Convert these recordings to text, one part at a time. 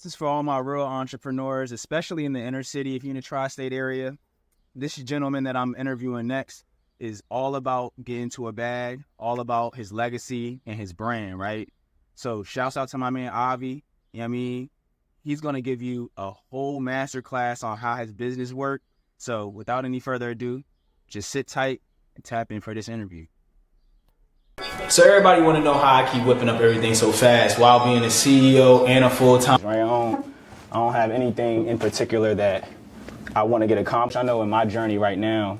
This is for all my real entrepreneurs, especially in the inner city, if you're in the tri-state area. This gentleman that I'm interviewing next is all about getting to a bag, all about his legacy and his brand, right? So shouts out to my man, Avi. You know what I mean? He's going to give you a whole masterclass on how his business works. So without any further ado, just sit tight and tap in for this interview. So everybody want to know how I keep whipping up everything so fast while being a CEO and a full-time. Right, I don't have anything in particular that I want to get accomplished. I know in my journey right now,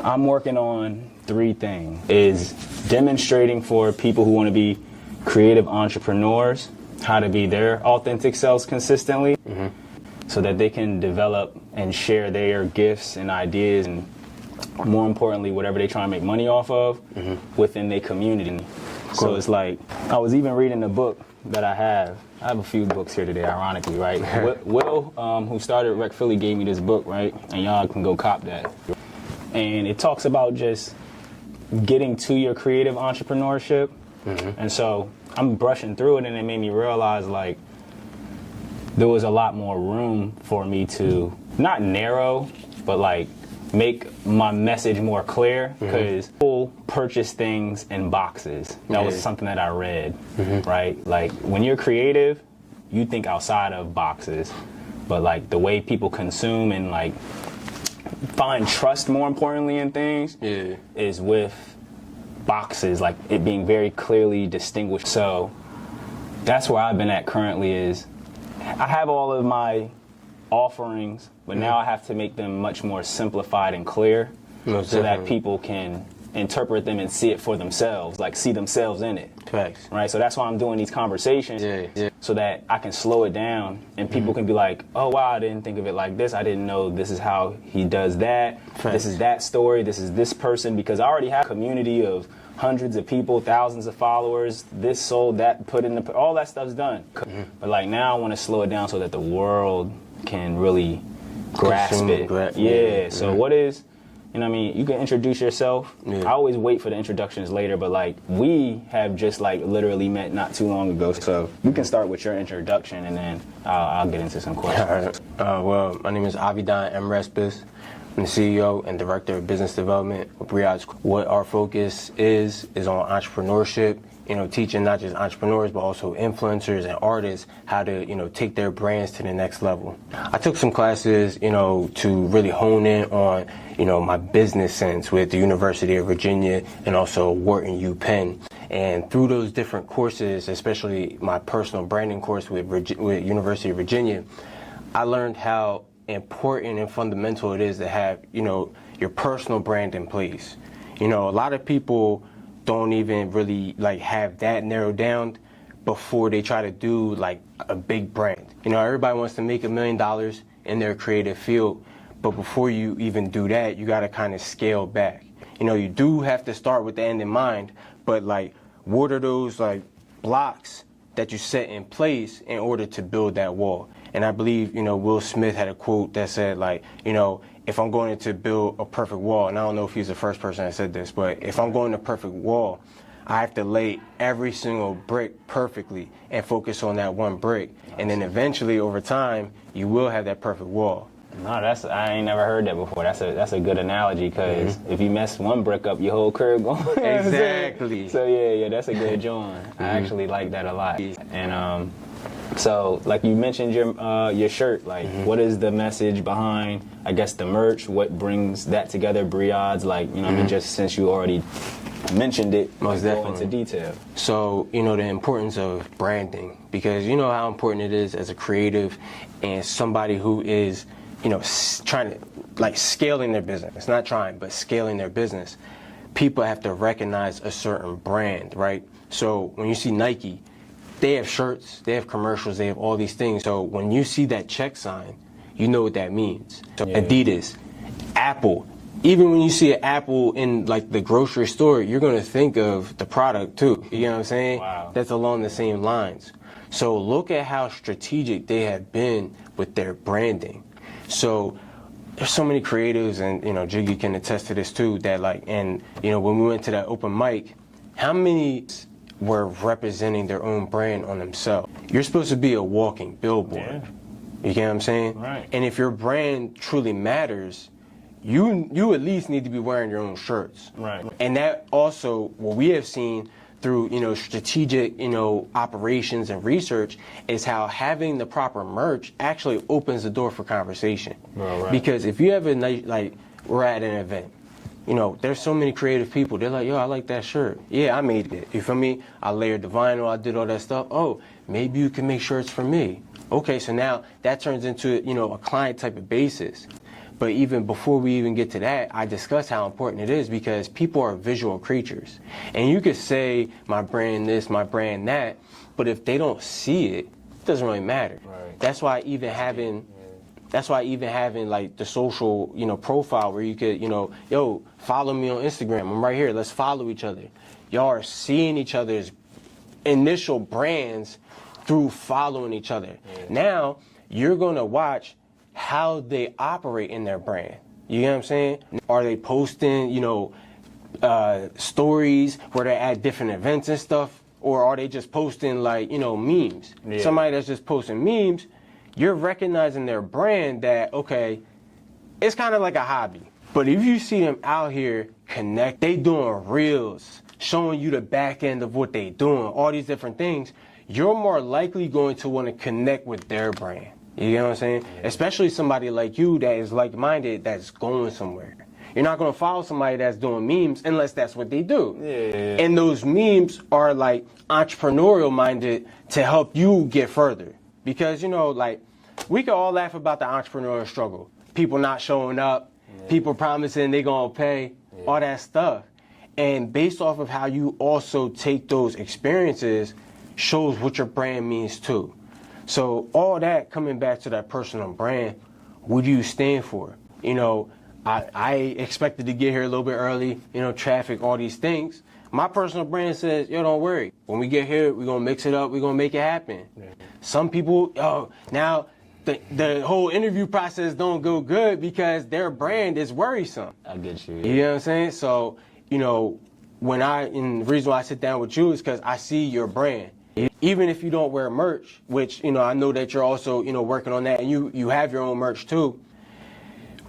I'm working on 3 things. Is demonstrating for people who want to be creative entrepreneurs how to be their authentic selves consistently, so that they can develop and share their gifts and ideas, and more importantly, whatever they try to make money off of within their community. Cool. So it's like, I was even reading a book that I have a few books here today, ironically, right? Will, who started Rec Philly, gave me this book, right? And y'all can go cop that. And it talks about just getting to your creative entrepreneurship. And so I'm brushing through it, and it made me realize, like, there was a lot more room for me to not narrow, but like make my message more clear, because people purchase things in boxes. That was something that I read, right? Like, when you're creative, you think outside of boxes, but like the way people consume and like find trust, more importantly, in things is with boxes, like it being very clearly distinguished. So that's where I've been at currently. Is I have all of my offerings, but now I have to make them much more simplified and clear, so that people can interpret them and see it for themselves, like see themselves in it. Correct. Right? So that's why I'm doing these conversations, so that I can slow it down and people can be like, oh wow, I didn't think of it like this. I didn't know this is how he does that. This is that story. This is this person, because I already have a community of hundreds of people, thousands of followers, this sold, that put in the, all that stuff's done. But like now I want to slow it down so that the world can really grasp it. So what is, you know what I mean, you can introduce yourself. I always wait for the introductions later, but like we have just like literally met not too long ago. So you can start with your introduction, and then I'll get into some questions. Well, my name is Avidan M. Respis. I'm the CEO and Director of Business Development with Briads. What our focus is on entrepreneurship, you know, teaching not just entrepreneurs, but also influencers and artists how to, you know, take their brands to the next level. I took some classes, you know, to really hone in on, you know, my business sense with the University of Virginia and also Wharton UPenn. And through those different courses, especially my personal branding course with University of Virginia, I learned how important and fundamental it is to have, you know, your personal brand in place. You know, a lot of people don't even really like have that narrowed down before they try to do like a big brand. You know, everybody wants to make $1 million in their creative field, but before you even do that, you got to kind of scale back. You know, you do have to start with the end in mind, but like, what are those like blocks that you set in place in order to build that wall? And I believe, you know, Will Smith had a quote that said, like, you know, if I'm going to build a perfect wall, and I don't know if he's the first person that said this, but if I'm going to perfect wall, I have to lay every single brick perfectly and focus on that one brick. And then eventually, over time, you will have that perfect wall. No, I ain't never heard that before. That's a good analogy, because if you mess one brick up, your whole crib going. Exactly. So yeah, that's a good joint. I actually like that a lot. And so like you mentioned your shirt, like what is the message behind, I guess, the merch? What brings that together, Briads? Like, you know, I mean, just since you already mentioned it, most definitely go into detail. So, you know, the importance of branding, because you know how important it is as a creative and somebody who is, you know, trying to, like, scaling their business. It's not trying, but scaling their business. People have to recognize a certain brand, right? So when you see Nike, they have shirts, they have commercials, they have all these things. So when you see that check sign, you know what that means. So Adidas, Apple, even when you see an apple in like the grocery store, you're going to think of the product too. You know what I'm saying? Wow. That's along the same lines. So look at how strategic they have been with their branding. So there's so many creatives, and you know, Jiggy can attest to this too, that like, and you know, when we went to that open mic, how many were representing their own brand on themselves. You're supposed to be a walking billboard. Yeah. You get what I'm saying? Right. And if your brand truly matters, you at least need to be wearing your own shirts. Right. And that also, what we have seen through, strategic, operations and research, is how having the proper merch actually opens the door for conversation. Right. Because if you have a nice, like, we're at an event, there's so many creative people. They're like, yo, I like that shirt. Yeah, I made it. You feel me? I layered the vinyl. I did all that stuff. Oh, maybe you can make shirts for me. Okay, so now that turns into, a client type of basis. But even before we even get to that, I discuss how important it is, because people are visual creatures. And you could say my brand this, my brand that, but if they don't see it, it doesn't really matter. Right. That's why even having like the social, profile where you could, yo, follow me on Instagram. I'm right here. Let's follow each other. Y'all are seeing each other's initial brands through following each other. Yeah. Now you're going to watch how they operate in their brand. You know what I'm saying? Are they posting, stories where they're at different events and stuff? Or are they just posting like, memes? Yeah. Somebody that's just posting memes, you're recognizing their brand that, okay, it's kind of like a hobby. But if you see them out here connect, they doing reels, showing you the back end of what they doing, all these different things, you're more likely going to want to connect with their brand. You know what I'm saying? Yeah. Especially somebody like you that is like-minded, that's going somewhere. You're not going to follow somebody that's doing memes unless that's what they do. Yeah. And those memes are like entrepreneurial-minded to help you get further. Because, we can all laugh about the entrepreneurial struggle. People not showing up, people promising they going to pay, all that stuff. And based off of how you also take those experiences shows what your brand means too. So all that coming back to that personal brand, what do you stand for? I expected to get here a little bit early, traffic, all these things. My personal brand says, yo, don't worry. When we get here, we're going to mix it up. We're going to make it happen. Yeah. Some people, now the whole interview process don't go good because their brand is worrisome. I get you. Yeah. You know what I'm saying? So, and the reason why I sit down with you is because I see your brand. Even if you don't wear merch, which, I know that you're also, working on that, and you have your own merch too,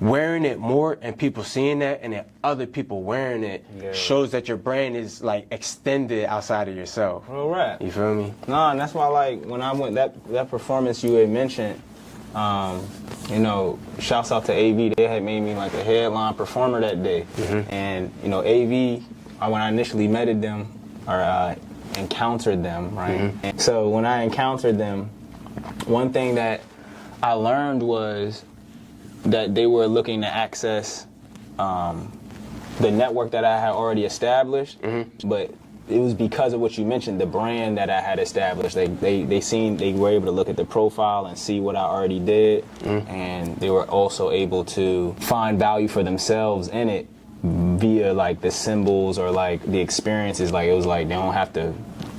wearing it more and people seeing that and then other people wearing it shows that your brand is like extended outside of yourself. All right. You feel me? No, and that's why, like, when I went, that performance you had mentioned, shouts out to AV. They had made me like a headline performer that day. Mm-hmm. And, AV, when I initially met them, or encountered them, right? Mm-hmm. And so when I encountered them, one thing that I learned was that they were looking to access the network that I had already established, but it was because of what you mentioned, the brand that I had established. They were able to look at the profile and see what I already did, and they were also able to find value for themselves in it via like the symbols or like the experiences. Like it was like they don't have to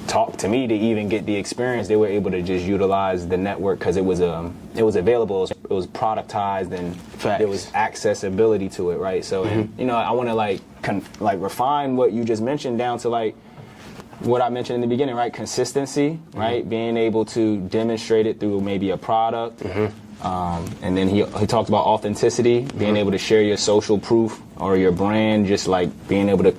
talk to me to even get the experience. They were able to just utilize the network because it was available, it was productized, and there was accessibility to it, right? So and, I want to like refine what you just mentioned down to like what I mentioned in the beginning, right? Consistency, right? Being able to demonstrate it through maybe a product. And then he talked about authenticity, being able to share your social proof or your brand, just like being able to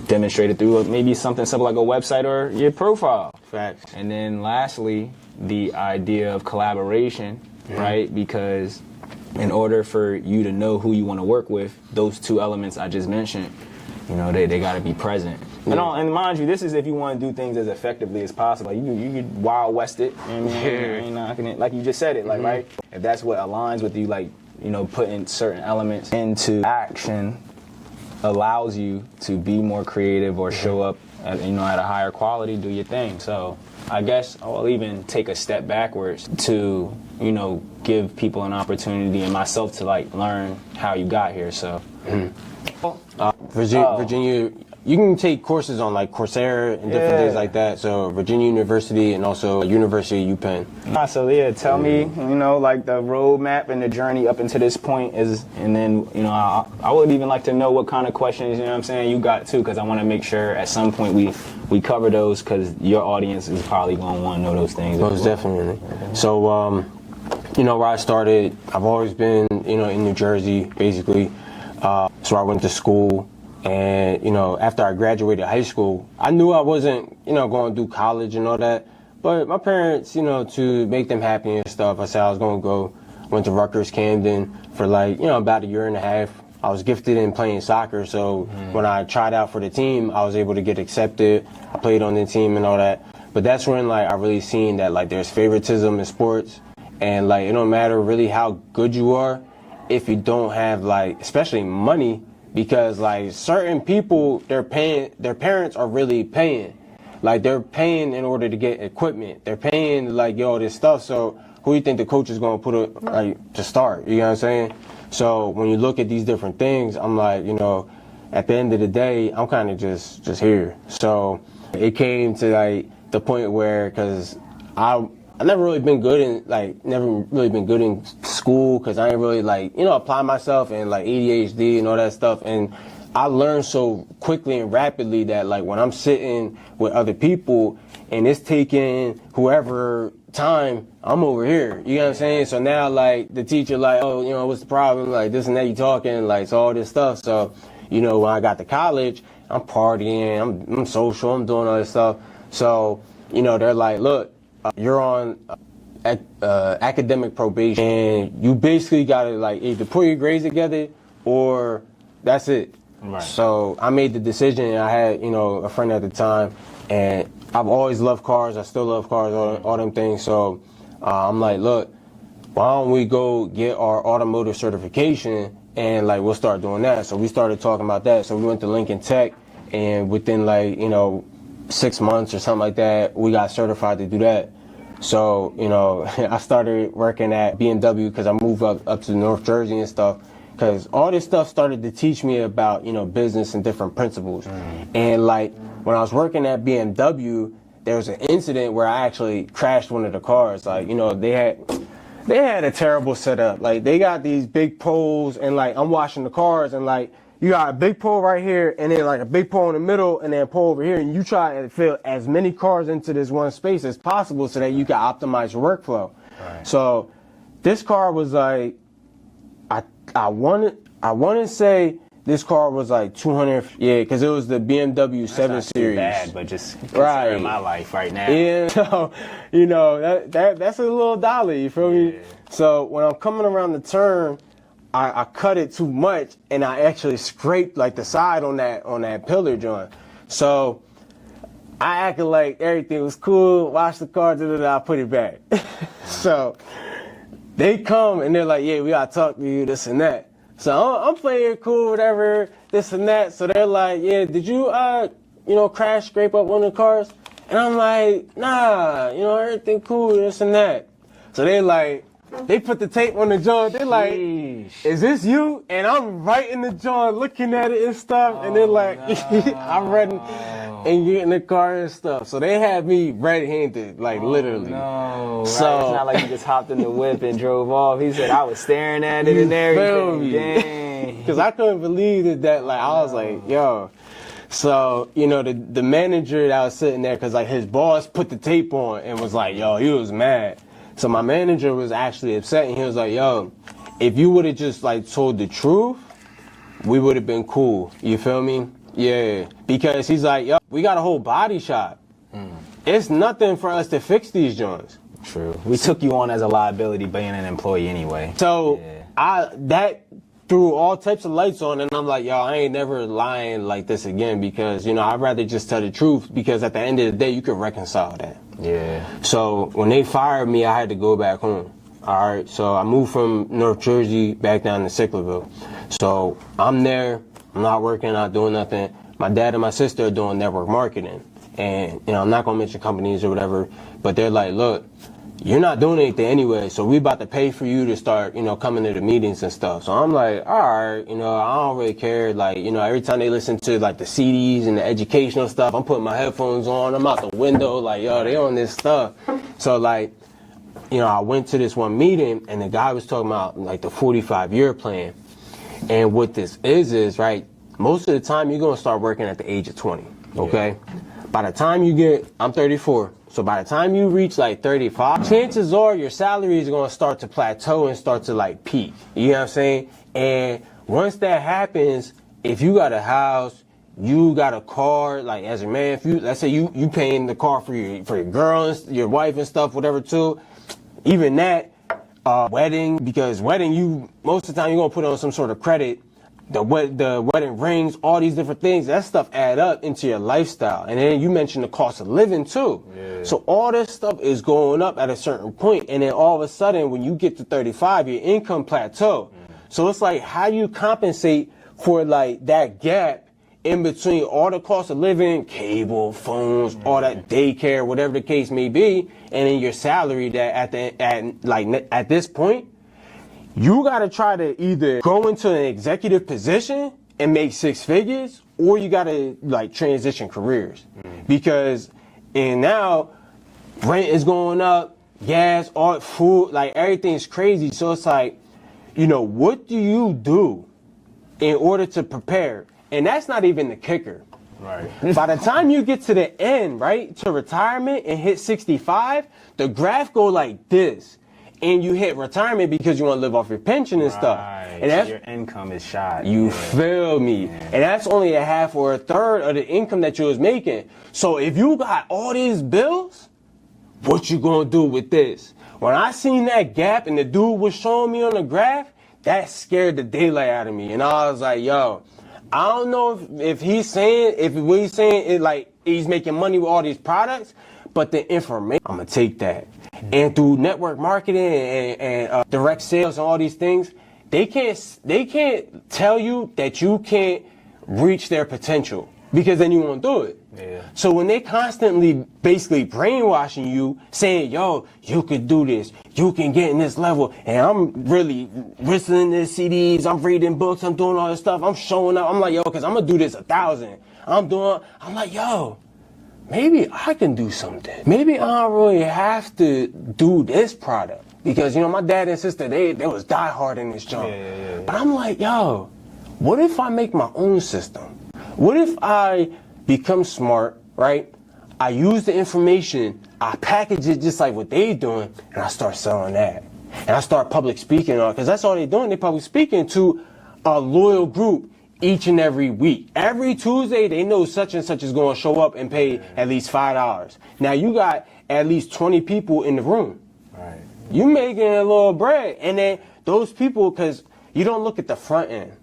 demonstrate it through maybe something simple like a website or your profile. Facts. And then lastly, the idea of collaboration, right? Because in order for you to know who you want to work with, those two elements I just mentioned, they got to be present. And mind you, this is if you want to do things as effectively as possible. Like you could Wild West it. I ain't knocking it. Like you just said it, like, right? If that's what aligns with you, like, putting certain elements into action allows you to be more creative or show up at a higher quality, do your thing. So I guess I'll even take a step backwards to, give people an opportunity and myself to like learn how you got here. So Virginia, you can take courses on like Coursera and different things like that. So Virginia University and also University of UPenn. So yeah, tell me, like the roadmap and the journey up until this point is, and then, I would even like to know what kind of questions, you got too, because I want to make sure at some point we cover those, because your audience is probably going to want to know those things. Most definitely. So, where I started, I've always been, in New Jersey, basically. So I went to school. And, after I graduated high school, I knew I wasn't, going to do college and all that. But my parents, to make them happy and stuff, I said I was going to go. Went to Rutgers, Camden for about a year and a half. I was gifted in playing soccer. So when I tried out for the team, I was able to get accepted. I played on the team and all that. But that's when, I really seen that, there's favoritism in sports. And, it don't matter really how good you are if you don't have, especially money. Because certain people, their parents are really paying. They're paying in order to get equipment. They're paying this stuff. So who do you think the coach is going to put to start? You know what I'm saying? So when you look at these different things, I'm at the end of the day, I'm kind of just here. So it came to the point where, because I never really been good in school, because I ain't really apply myself and ADHD and all that stuff. And I learned so quickly and rapidly that when I'm sitting with other people and it's taking whoever time, I'm over here. You know what I'm saying? So now the teacher oh, what's the problem? This and that, you talking, so all this stuff. So, when I got to college, I'm partying, I'm social, I'm doing all this stuff. So, they're look, you're on academic probation, and you basically got to either put your grades together or that's it. Right. So I made the decision, and I had a friend at the time, and I've always loved cars. I still love cars, all them things. So I'm look, why don't we go get our automotive certification, and we'll start doing that. So we started talking about that. So we went to Lincoln Tech, and within 6 months or something like that, we got certified to do that. So, I started working at BMW because I moved up to North Jersey and stuff, because all this stuff started to teach me about, business and different principles. And when I was working at BMW, there was an incident where I actually crashed one of the cars. They had a terrible setup. They got these big poles, and I'm washing the cars, and you got a big pole right here, and then a big pole in the middle, and then a pole over here, and you try to fit as many cars into this one space as possible so that you can optimize your workflow. Right. So this car was I want to say this car was 200, because it was the BMW 7 Series. Too bad, but just considering my life right now. Yeah, so that's a little dolly, you feel me? So when I'm coming around the turn, I cut it too much, and I actually scraped the side on that pillar joint. So I acted like everything was cool, washed the car, I put it back. So they come and they're yeah, we gotta talk to you, this and that. So I'm playing cool, whatever, this and that. So they're yeah, did you crash, scrape up one of the cars? And I'm nah, everything cool, this and that. So they put the tape on the joint. They're is this you? And I'm right in the joint looking at it and stuff. And they're I'm ready and get in the car and stuff. So they had me red-handed, literally. No, so right. It's not like you just hopped in the whip and drove off. He said I was staring at it and everything. Dang. Because I couldn't believe that. I was yo. So, the manager that was sitting there, because his boss put the tape on and was yo, he was mad. So my manager was actually upset, and he was yo, if you would have just told the truth, we would have been cool. You feel me? Yeah. Because he's yo, we got a whole body shop. It's nothing for us to fix these joints. True. We took you on as a liability being an employee anyway. So that threw all types of lights on, and I'm yo, I ain't never lying like this again, because, I'd rather just tell the truth, because at the end of the day, you can reconcile that. Yeah. So when they fired me, I had to go back home. All right. So I moved from North Jersey back down to Sicklerville. So I'm there. I'm not working, not doing nothing. My dad and my sister are doing network marketing. And, I'm not going to mention companies or whatever, but they're look, you're not doing anything anyway, so we about to pay for you to start, coming to the meetings and stuff. So I'm like, all right, I don't really care. Like, every time they listen to like the CDs and the educational stuff, I'm putting my headphones on, I'm out the window, like, yo, they on this stuff. So like, I went to this one meeting and the guy was talking about like the 45-year plan. And what this is, right, most of the time you're going to start working at the age of 20, okay? Yeah. By the time I'm 34. So by the time you reach like 35, chances are your salary is going to start to plateau and start to like peak. You know what I'm saying? And once that happens, if you got a house, you got a car, like as a man, if let's say you paying the car for your girl, your wife and stuff, whatever too, even that, wedding, because wedding, most of the time you're going to put on some sort of credit. The wedding rings, all these different things, that stuff add up into your lifestyle. And then you mentioned the cost of living too. Yeah. So all this stuff is going up at a certain point, and then all of a sudden when you get to 35, your income plateau. So it's like, how do you compensate for like that gap in between all the cost of living, cable, phones, all that daycare, whatever the case may be, and then your salary that at this point, you got to try to either go into an executive position and make 6 figures, or you got to like transition careers. Because now rent is going up, gas, all food, like everything's crazy. So it's like, what do you do in order to prepare? And that's not even the kicker. Right. By the time you get to the end, right, to retirement and hit 65, the graph go like this. And you hit retirement because you want to live off your pension and stuff. And that's, so your income is shot. You feel me? Yeah. And that's only a half or a third of the income that you was making. So if you got all these bills, what you gonna do with this? When I seen that gap and the dude was showing me on the graph, that scared the daylight out of me. And I was like, yo, I don't know if what he's saying is like he's making money with all these products, but the information, I'm gonna take that. And through network marketing and direct sales and all these things, they can't tell you that you can't reach their potential, because then you won't do it. Yeah. So when they constantly basically brainwashing you, saying, yo, you could do this, you can get in this level, and I'm really listening to CDs, I'm reading books, I'm doing all this stuff, I'm showing up, I'm like, yo, because I'm gonna do this 1,000. I'm like, yo, maybe I can do something. Maybe I don't really have to do this product. Because, my dad and sister, they was diehard in this job. Yeah. But I'm like, yo, what if I make my own system? What if I become smart, right? I use the information, I package it just like what they doing, and I start selling that. And I start public speaking on, because that's all they doing. They public speaking to a loyal group each and every week. Every Tuesday, they know such and such is going to show up and pay at least $5. Now, you got at least 20 people in the room. Right. You making a little bread. And then those people, because you don't look at the front end,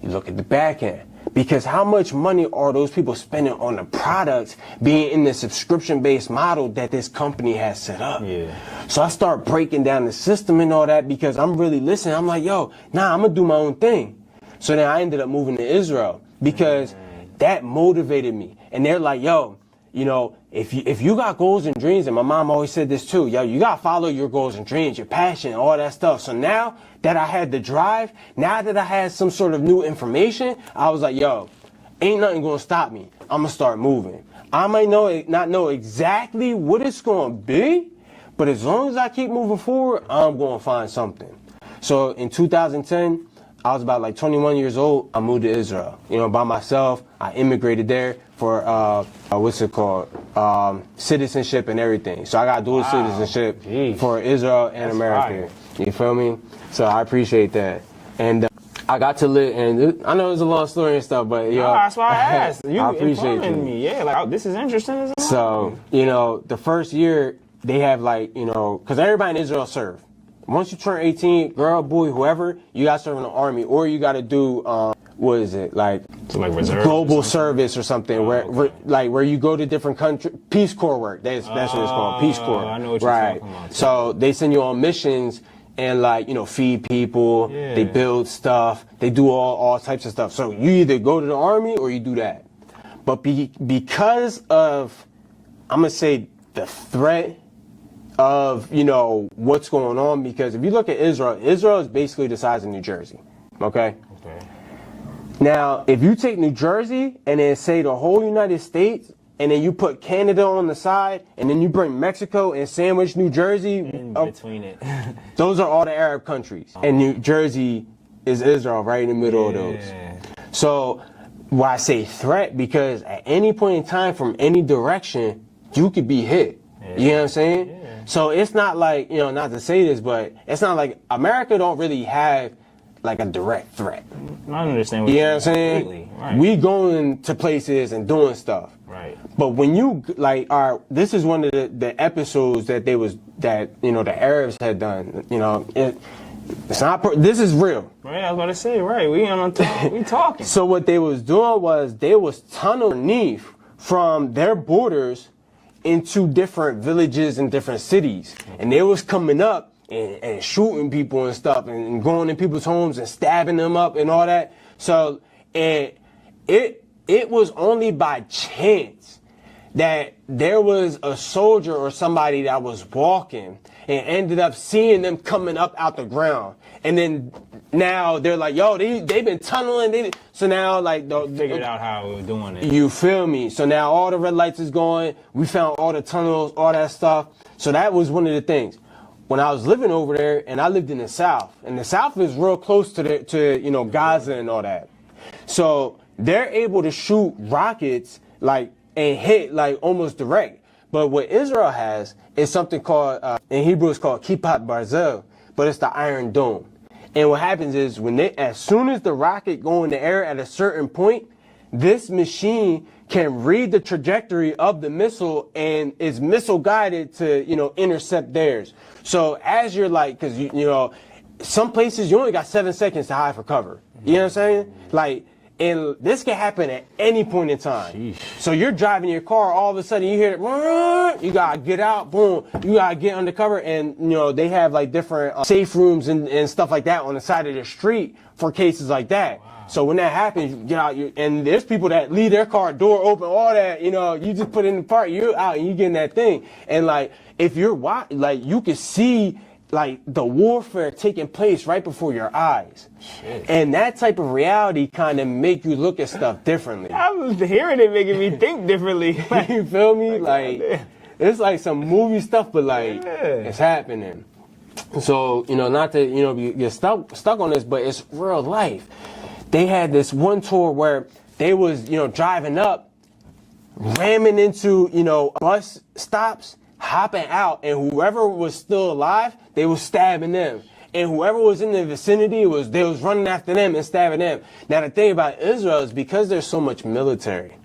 you look at the back end. Because how much money are those people spending on the products being in the subscription-based model that this company has set up? Yeah. So I start breaking down the system and all that, because I'm really listening. I'm like, yo, I'm going to do my own thing. So then I ended up moving to Israel, because that motivated me. And they're like, yo, if you got goals and dreams, and my mom always said this too, yo, you got to follow your goals and dreams, your passion, all that stuff. So now that I had the drive, now that I had some sort of new information, I was like, yo, ain't nothing going to stop me. I'm going to start moving. I might not know exactly what it's going to be, but as long as I keep moving forward, I'm going to find something. So in 2010, I was about like 21 years old. I moved to Israel, by myself. I immigrated there for, citizenship and everything. So I got dual citizenship for Israel and America. You feel me? So I appreciate that. And I got to live, and I know it's a long story and stuff, but that's why I asked. You I appreciate me. Yeah, like, this is interesting. So, the first year they have because everybody in Israel serve. Once you turn 18, girl, boy, whoever, you got to serve in the army, or you got to do, reserve global service or something, where you go to different countries, Peace Corps work. That's what it's called, Peace Corps. I know what you're talking about. So they send you on missions and feed people. Yeah. They build stuff. They do all types of stuff. So you either go to the army or you do that. But because of, I'm gonna say, the threat of, you know, what's going on, because if you look at Israel, Israel is basically the size of New Jersey, okay? Now, if you take New Jersey and then say the whole United States, and then you put Canada on the side, and then you bring Mexico and sandwich New Jersey in between it. those are all the Arab countries, and New Jersey is Israel right in the middle of those. So why I say threat, because at any point in time from any direction you could be hit. You know what I'm saying? So it's not like, you know, not to say this, but it's not like America don't really have like a direct threat. I understand what you know what I'm saying? Right. We going to places and doing stuff. Right. But when you like this is one of the episodes that you know, the Arabs had done. You know, it's not. This is real. Right. I was about to say. Right. We talking. So what they was doing was they was tunneling underneath from their borders into different villages and different cities, and they was coming up and shooting people and stuff, and going in people's homes and stabbing them up and all that. So it was only by chance that there was a soldier or somebody that was walking and ended up seeing them coming up out the ground. And then now they're like, yo, they've been tunneling. So now, like, figured out how we were doing it. You feel me? So now all the red lights is going. We found all the tunnels, all that stuff. So that was one of the things. When I was living over there, and I lived in the South, and the South is real close to you know, Gaza and all that. So they're able to shoot rockets like and hit like almost direct. But what Israel has is something called in Hebrew it's called Kippat Barzel, but it's the Iron Dome. And what happens is as soon as the rocket go in the air at a certain point, this machine can read the trajectory of the missile and is missile guided to, you know, intercept theirs. So as you're like, because you know, some places you only got 7 seconds to hide for cover. You know what I'm saying? Like, and this can happen at any point in time. Sheesh. So you're driving your car, all of a sudden you hear it, you gotta get out, boom, you gotta get undercover, and you know, they have like different safe rooms and stuff like that on the side of the street for cases like that. Wow. So when that happens, you get out, and there's people that leave their car door open, all that, you know, you just put it in the park, you're out and you get in that thing. And like, if you're like, you can see like the warfare taking place right before your eyes. Shit. And that type of reality kind of make you look at stuff differently. I was hearing it making me think differently. You feel me? Like, it's like some movie stuff, but like, it's happening. So, you know, not to, you know, get stuck on this, but it's real life. They had this one tour where they was, you know, driving up, ramming into, you know, bus stops, hopping out, and whoever was still alive, they was stabbing them. And whoever was in the vicinity, they was running after them and stabbing them. Now the thing about Israel is because there's so much military,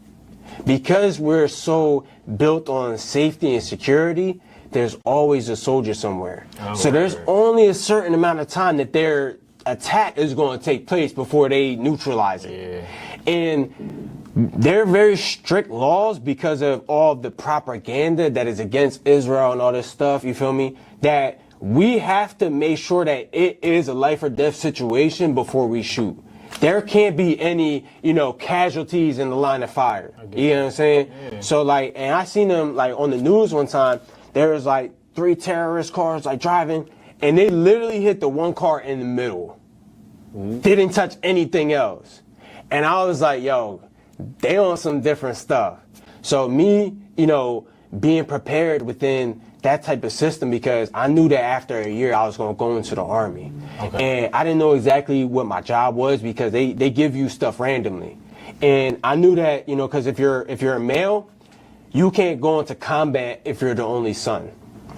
because we're so built on safety and security, there's always a soldier somewhere. So there's only a certain amount of time that their attack is going to take place before they neutralize it. Yeah. And they're very strict laws because of all the propaganda that is against Israel and all this stuff, you feel me? That we have to make sure that it is a life or death situation before we shoot. There can't be any, you know, casualties in the line of fire. You know what I'm saying? Yeah. So like, and I seen them like on the news one time, there was like 3 terrorist cars like driving, and they literally hit the one car in the middle. Didn't touch anything else. And I was like, yo, they on some different stuff. So me, you know, being prepared within that type of system, because I knew that after a year I was going to go into the Army. Okay. And I didn't know exactly what my job was because they give you stuff randomly. And I knew that, you know, because if you're a male, you can't go into combat if you're the only son,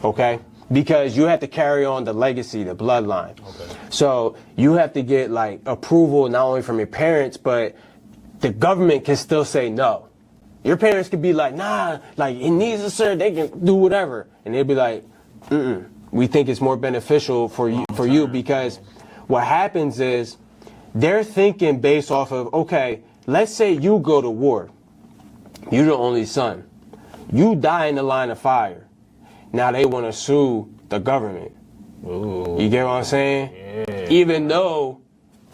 okay? Because you have to carry on the legacy, the bloodline. Okay. So you have to get like approval not only from your parents, but the government can still say no. Your parents could be like, nah, like it needs a sir, they can do whatever. And they'd be like, we think it's more beneficial for you because what happens is they're thinking based off of, okay, let's say you go to war. You're the only son. You die in the line of fire. Now they want to sue the government. Ooh. You get what I'm saying? Yeah. Even though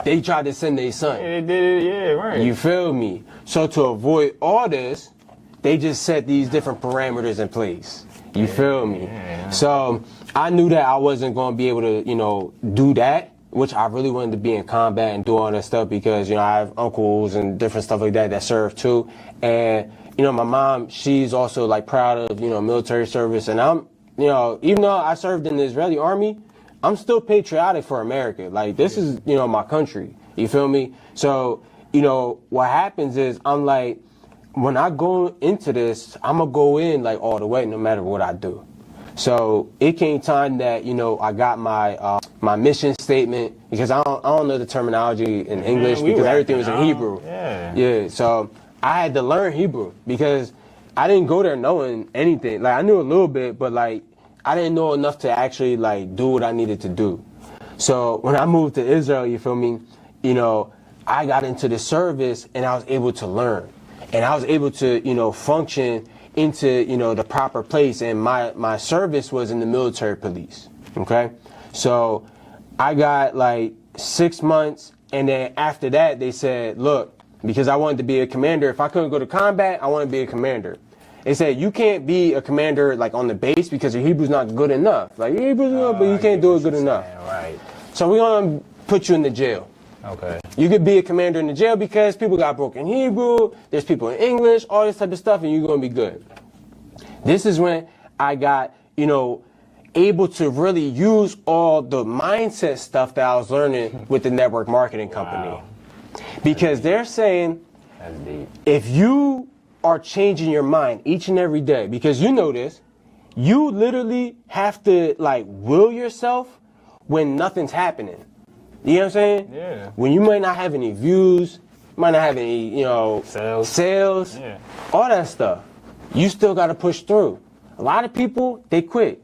they tried to send their son. Yeah, they did it, yeah, right. You feel me? So to avoid all this, they just set these different parameters in place. You feel me? So I knew that I wasn't going to be able to, do that, which I really wanted to be in combat and do all that stuff because, I have uncles and different stuff like that serve too. And, my mom, she's also like proud of, military service. And I'm, even though I served in the Israeli army, I'm still patriotic for America. Like, this is, my country. You feel me? So, what happens is I'm like, when I go into this, I'm going to go in like all the way no matter what I do. So it came time that, I got my my mission statement because I don't know the terminology in English because everything was in Hebrew. Yeah. So I had to learn Hebrew because I didn't go there knowing anything. Like I knew a little bit, but like I didn't know enough to actually like do what I needed to do. So when I moved to Israel, you feel me, I got into the service and I was able to learn. And I was able to, function into, the proper place. And my service was in the military police. Okay. So I got like 6 months. And then after that, they said, look, because I wanted to be a commander, if I couldn't go to combat, I want to be a commander. They said, you can't be a commander like on the base because your Hebrew's not good enough. Like your Hebrew's good, but you can't do it good enough. Right. So we're going to put you in the jail. Okay. You could be a commander in the jail because people got broken Hebrew, there's people in English, all this type of stuff, and you're going to be good. This is when I got, able to really use all the mindset stuff that I was learning with the network marketing company. Wow. Because they're saying, That's deep. if you are changing your mind each and every day, because you know this, you literally have to like will yourself when nothing's happening. You know what I'm saying? Yeah. When you might not have any views, might not have any, sales, Yeah. all that stuff. You still got to push through. A lot of people, they quit.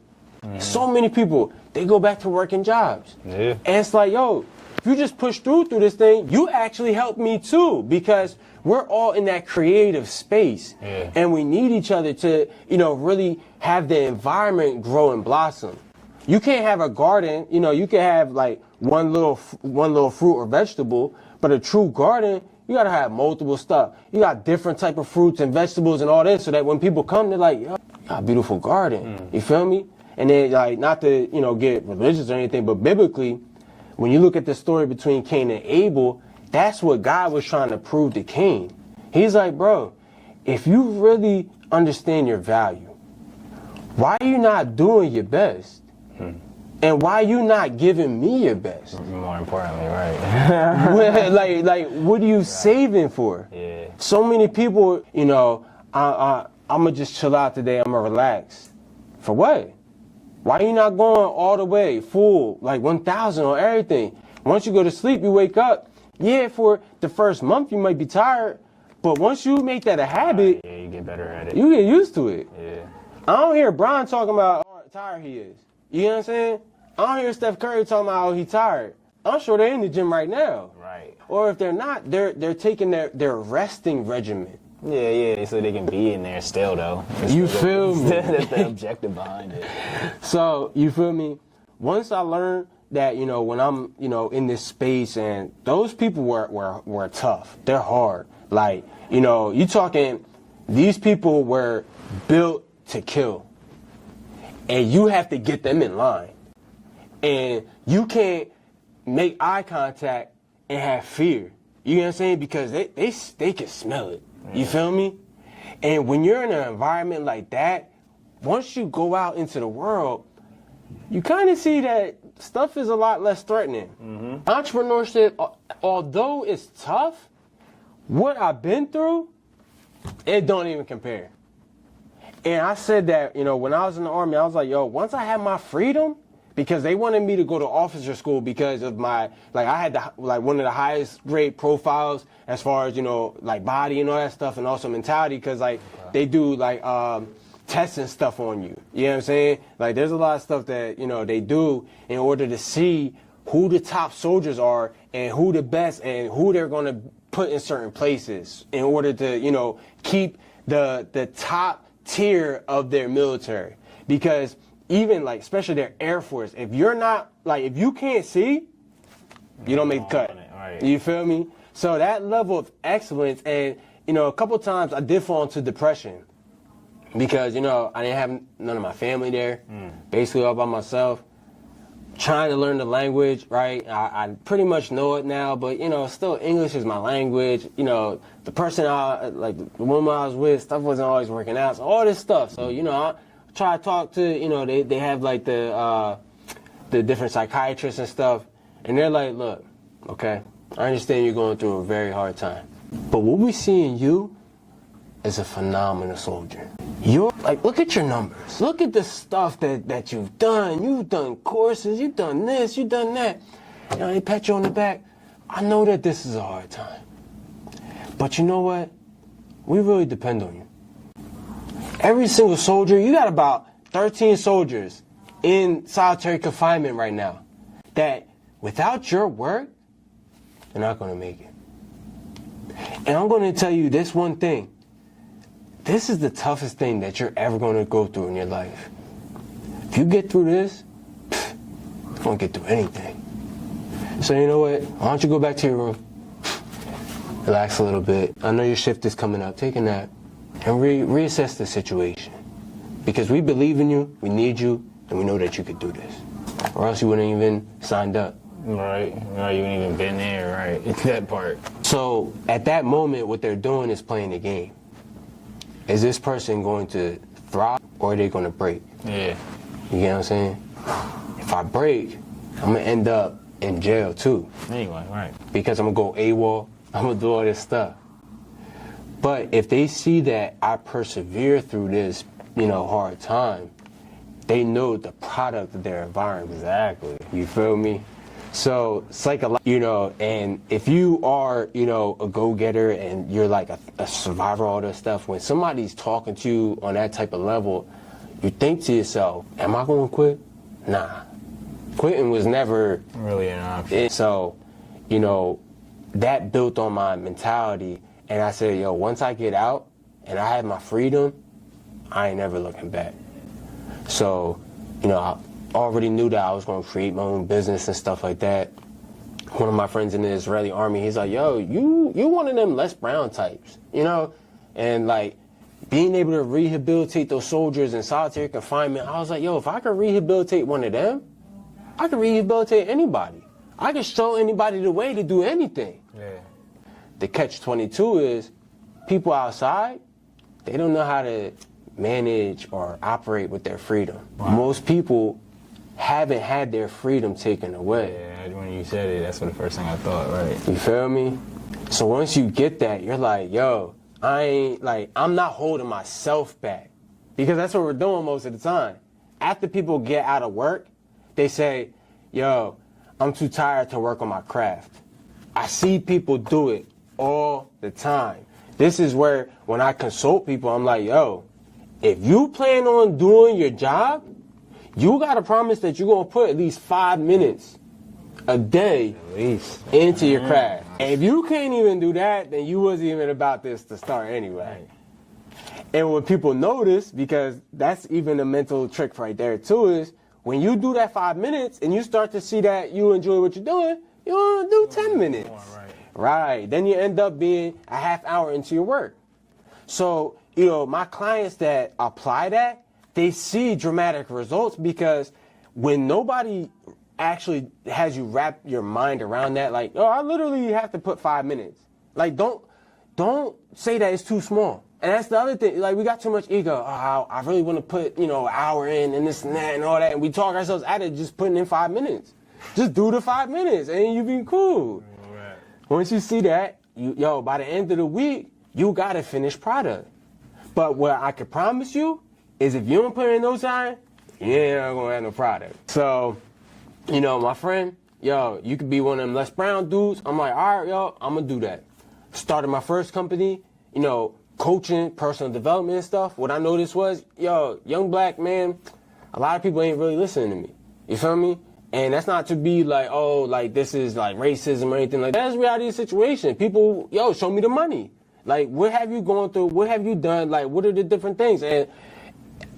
So many people, they go back to working jobs. Yeah. And it's like, yo, if you just push through this thing, you actually help me too, because we're all in that creative space. Yeah. And we need each other to, really have the environment grow and blossom. You can't have a garden, you can have like one little fruit or vegetable, but a true garden, you gotta have multiple stuff. You got different type of fruits and vegetables and all this, so that when people come, they're like, yo, you got a beautiful garden. You feel me? And then like, not to, get religious or anything, but biblically, when you look at the story between Cain and Abel, that's what God was trying to prove to Cain. He's like, bro, if you really understand your value, why are you not doing your best? And why you not giving me your best? More importantly, right. like, what are you saving for? Yeah. So many people, I'm going to just chill out today. I'm going to relax. For what? Why are you not going all the way, full, like 1,000 on everything? Once you go to sleep, you wake up. Yeah, for the first month, you might be tired. But once you make that a habit, Yeah, you get better at it. you get used to it. Yeah. I don't hear Brian talking about how tired he is. You know what I'm saying? I don't hear Steph Curry talking about how he tired. I'm sure they're in the gym right now. Right. Or if they're not, they're taking their resting regimen. Yeah, so they can be in there still, though. You feel me? That's the objective behind it. So, you feel me? Once I learned that, when I'm, in this space, and those people were tough. They're hard. Like, you talking, these people were built to kill. And you have to get them in line. And you can't make eye contact and have fear. You know what I'm saying? Because they can smell it. You feel me? And when you're in an environment like that, once you go out into the world, you kind of see that stuff is a lot less threatening. Entrepreneurship, although it's tough, what I've been through, it don't even compare. And I said that, when I was in the Army, I was like, yo, once I have my freedom, because they wanted me to go to officer school because of my, like, I had one of the highest grade profiles as far as, like body and all that stuff, and also mentality, because they do tests and stuff on you. You know what I'm saying? Like, there's a lot of stuff that, they do in order to see who the top soldiers are and who the best and who they're going to put in certain places in order to, keep the top tier of their military. Because even especially their Air Force, if you're not, if you can't see, you don't make the cut. Right. You feel me? So that level of excellence, and, a couple times I did fall into depression. because, you know, I didn't have none of my family there, basically all by myself. Trying to learn the language, right? I pretty much know it now, but, you know, still English is my language. You know, the person the woman I was with, stuff wasn't always working out, so all this stuff. So, you know, I try to talk to, you know, they have like the different psychiatrists and stuff, and they're like, look, okay, I understand you're going through a very hard time, but what we see in you is a phenomenal soldier. You're like, look at your numbers. Look at the stuff that you've done. You've done courses, you've done this, you've done that. You know, they pat you on the back. I know that this is a hard time, but you know what? We really depend on you. Every single soldier, you got about 13 soldiers in solitary confinement right now that without your work, they're not gonna make it. And I'm gonna tell you this one thing. This is the toughest thing that you're ever going to go through in your life. If you get through this, you won't get through anything. So you know what? Why don't you go back to your room, relax a little bit. I know your shift is coming up. Take a nap and reassess the situation. Because we believe in you, we need you, and we know that you could do this. Or else you wouldn't even signed up. Right. No, you ain't even been there, right? It's that part. So at that moment, what they're doing is playing the game. Is this person going to thrive or are they going to break? Yeah. You get what I'm saying? If I break, I'm going to end up in jail too. Anyway, right. Because I'm going to go AWOL, I'm going to do all this stuff. But if they see that I persevere through this, you know, hard time, they know the product of their environment. Exactly. You feel me? So it's like you know, and if you are, you know, a go-getter and you're like a survivor, all that stuff, when somebody's talking to you on that type of level, you think to yourself, am I going to quit? Nah. Quitting was never really an option. So, you know, that built on my mentality. And I said, yo, once I get out and I have my freedom, I ain't never looking back. So, you know, I already knew that I was going to create my own business and stuff like that. One of my friends in the Israeli army, he's like, yo, you one of them Les Brown types, you know? And like being able to rehabilitate those soldiers in solitary confinement, I was like, yo, if I could rehabilitate one of them, I could rehabilitate anybody. I could show anybody the way to do anything. Yeah. The catch-22 is people outside, they don't know how to manage or operate with their freedom. Wow. Most people haven't had their freedom taken away. Yeah, when you said it, that's what the first thing I thought, right? You feel me? So once you get that, you're like, yo, I'm not holding myself back. Because that's what we're doing most of the time. After people get out of work, they say, yo, I'm too tired to work on my craft. I see people do it all the time. This is where, when I consult people, I'm like, yo, if you plan on doing your job, you got to promise that you're going to put at least 5 minutes a day into your craft. And if you can't even do that, then you wasn't even about this to start anyway. And when people notice, because that's even a mental trick right there too, is when you do that 5 minutes and you start to see that you enjoy what you're doing, you want to do 10 minutes. Right. Then you end up being a half hour into your work. So, you know, my clients that apply that, they see dramatic results because when nobody actually has you wrap your mind around that, like, oh, I literally have to put 5 minutes. Like, don't say that it's too small. And that's the other thing. Like, we got too much ego. Oh, I really want to put, you know, an hour in and this and that and all that. And we talk ourselves out of just putting in 5 minutes. Just do the 5 minutes and you be cool. Right. Once you see that, by the end of the week, you got a finished product. But what I can promise you is if you don't put in no time, you ain't going to have no product. So, you know, my friend, yo, you could be one of them Les Brown dudes. I'm like, all right, yo, I'm going to do that. Started my first company, you know, coaching, personal development and stuff. What I noticed was, yo, young black man, a lot of people ain't really listening to me. You feel me? And that's not to be like, oh, like this is like racism or anything like that. That's the reality of the situation. People, yo, show me the money. Like, what have you gone through? What have you done? Like, what are the different things? And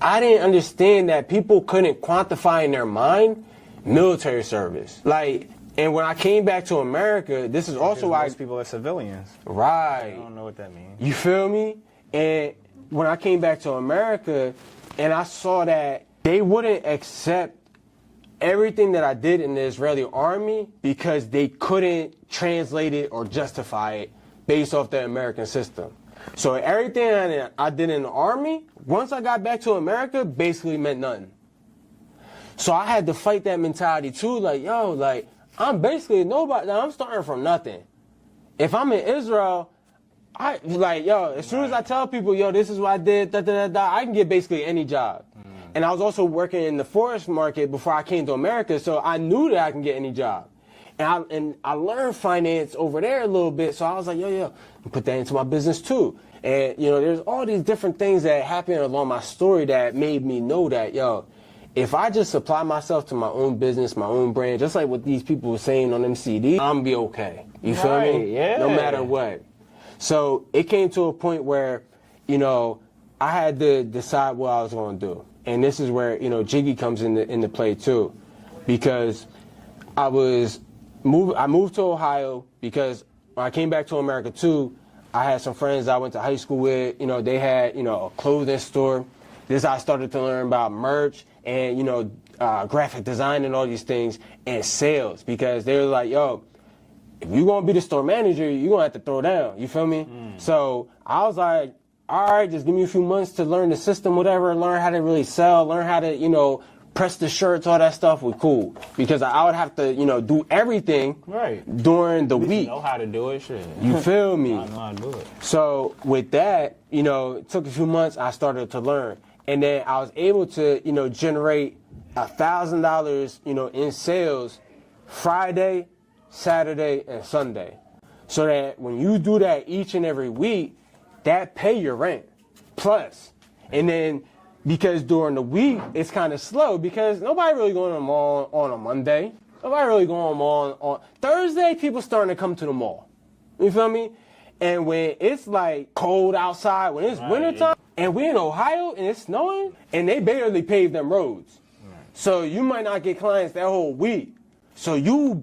I didn't understand that people couldn't quantify in their mind military service. Like, and when I came back to America, this is also why most people are civilians. Right. I don't know what that means. You feel me? And when I came back to America and I saw that they wouldn't accept everything that I did in the Israeli army because they couldn't translate it or justify it based off the American system. So everything I did in the army, once I got back to America, basically meant nothing. So I had to fight that mentality too, like, yo, like, I'm basically nobody, I'm starting from nothing. If I'm in Israel, I like, yo, as soon as I tell people, yo, this is what I did, I can get basically any job. And I was also working in the forest market before I came to America, so I knew that I can get any job. And I learned finance over there a little bit, so I was like, yo, put that into my business too. And, you know, there's all these different things that happened along my story that made me know that, yo, if I just apply myself to my own business, my own brand, just like what these people were saying on them CDs, I'm gonna be okay. You feel me? Yeah. No matter what. So it came to a point where, you know, I had to decide what I was gonna do. And this is where, you know, Jiggy comes into play too. Because I moved to Ohio because when I came back to America too, I had some friends I went to high school with, you know, they had, you know, a clothing store. This I started to learn about merch and, you know, graphic design and all these things and sales because they were like, yo, if you're going to be the store manager, you're going to have to throw down. You feel me? So I was like, all right, just give me a few months to learn the system, whatever, learn how to really sell, learn how to, you know, press the shirts, all that stuff was cool. Because I would have to, you know, do everything during the week. You know how to do it, shit. You feel me? I know how to do it. So with that, you know, it took a few months, I started to learn. And then I was able to, you know, generate $1,000, you know, in sales Friday, Saturday, and Sunday. So that when you do that each and every week, that pay your rent plus. And then because during the week, it's kind of slow because nobody really going to the mall on a Monday. Nobody really going to the mall on Thursday, people starting to come to the mall. You feel me? And when it's like cold outside, when it's wintertime, and we're in Ohio and it's snowing, and they barely pave them roads. So you might not get clients that whole week. So you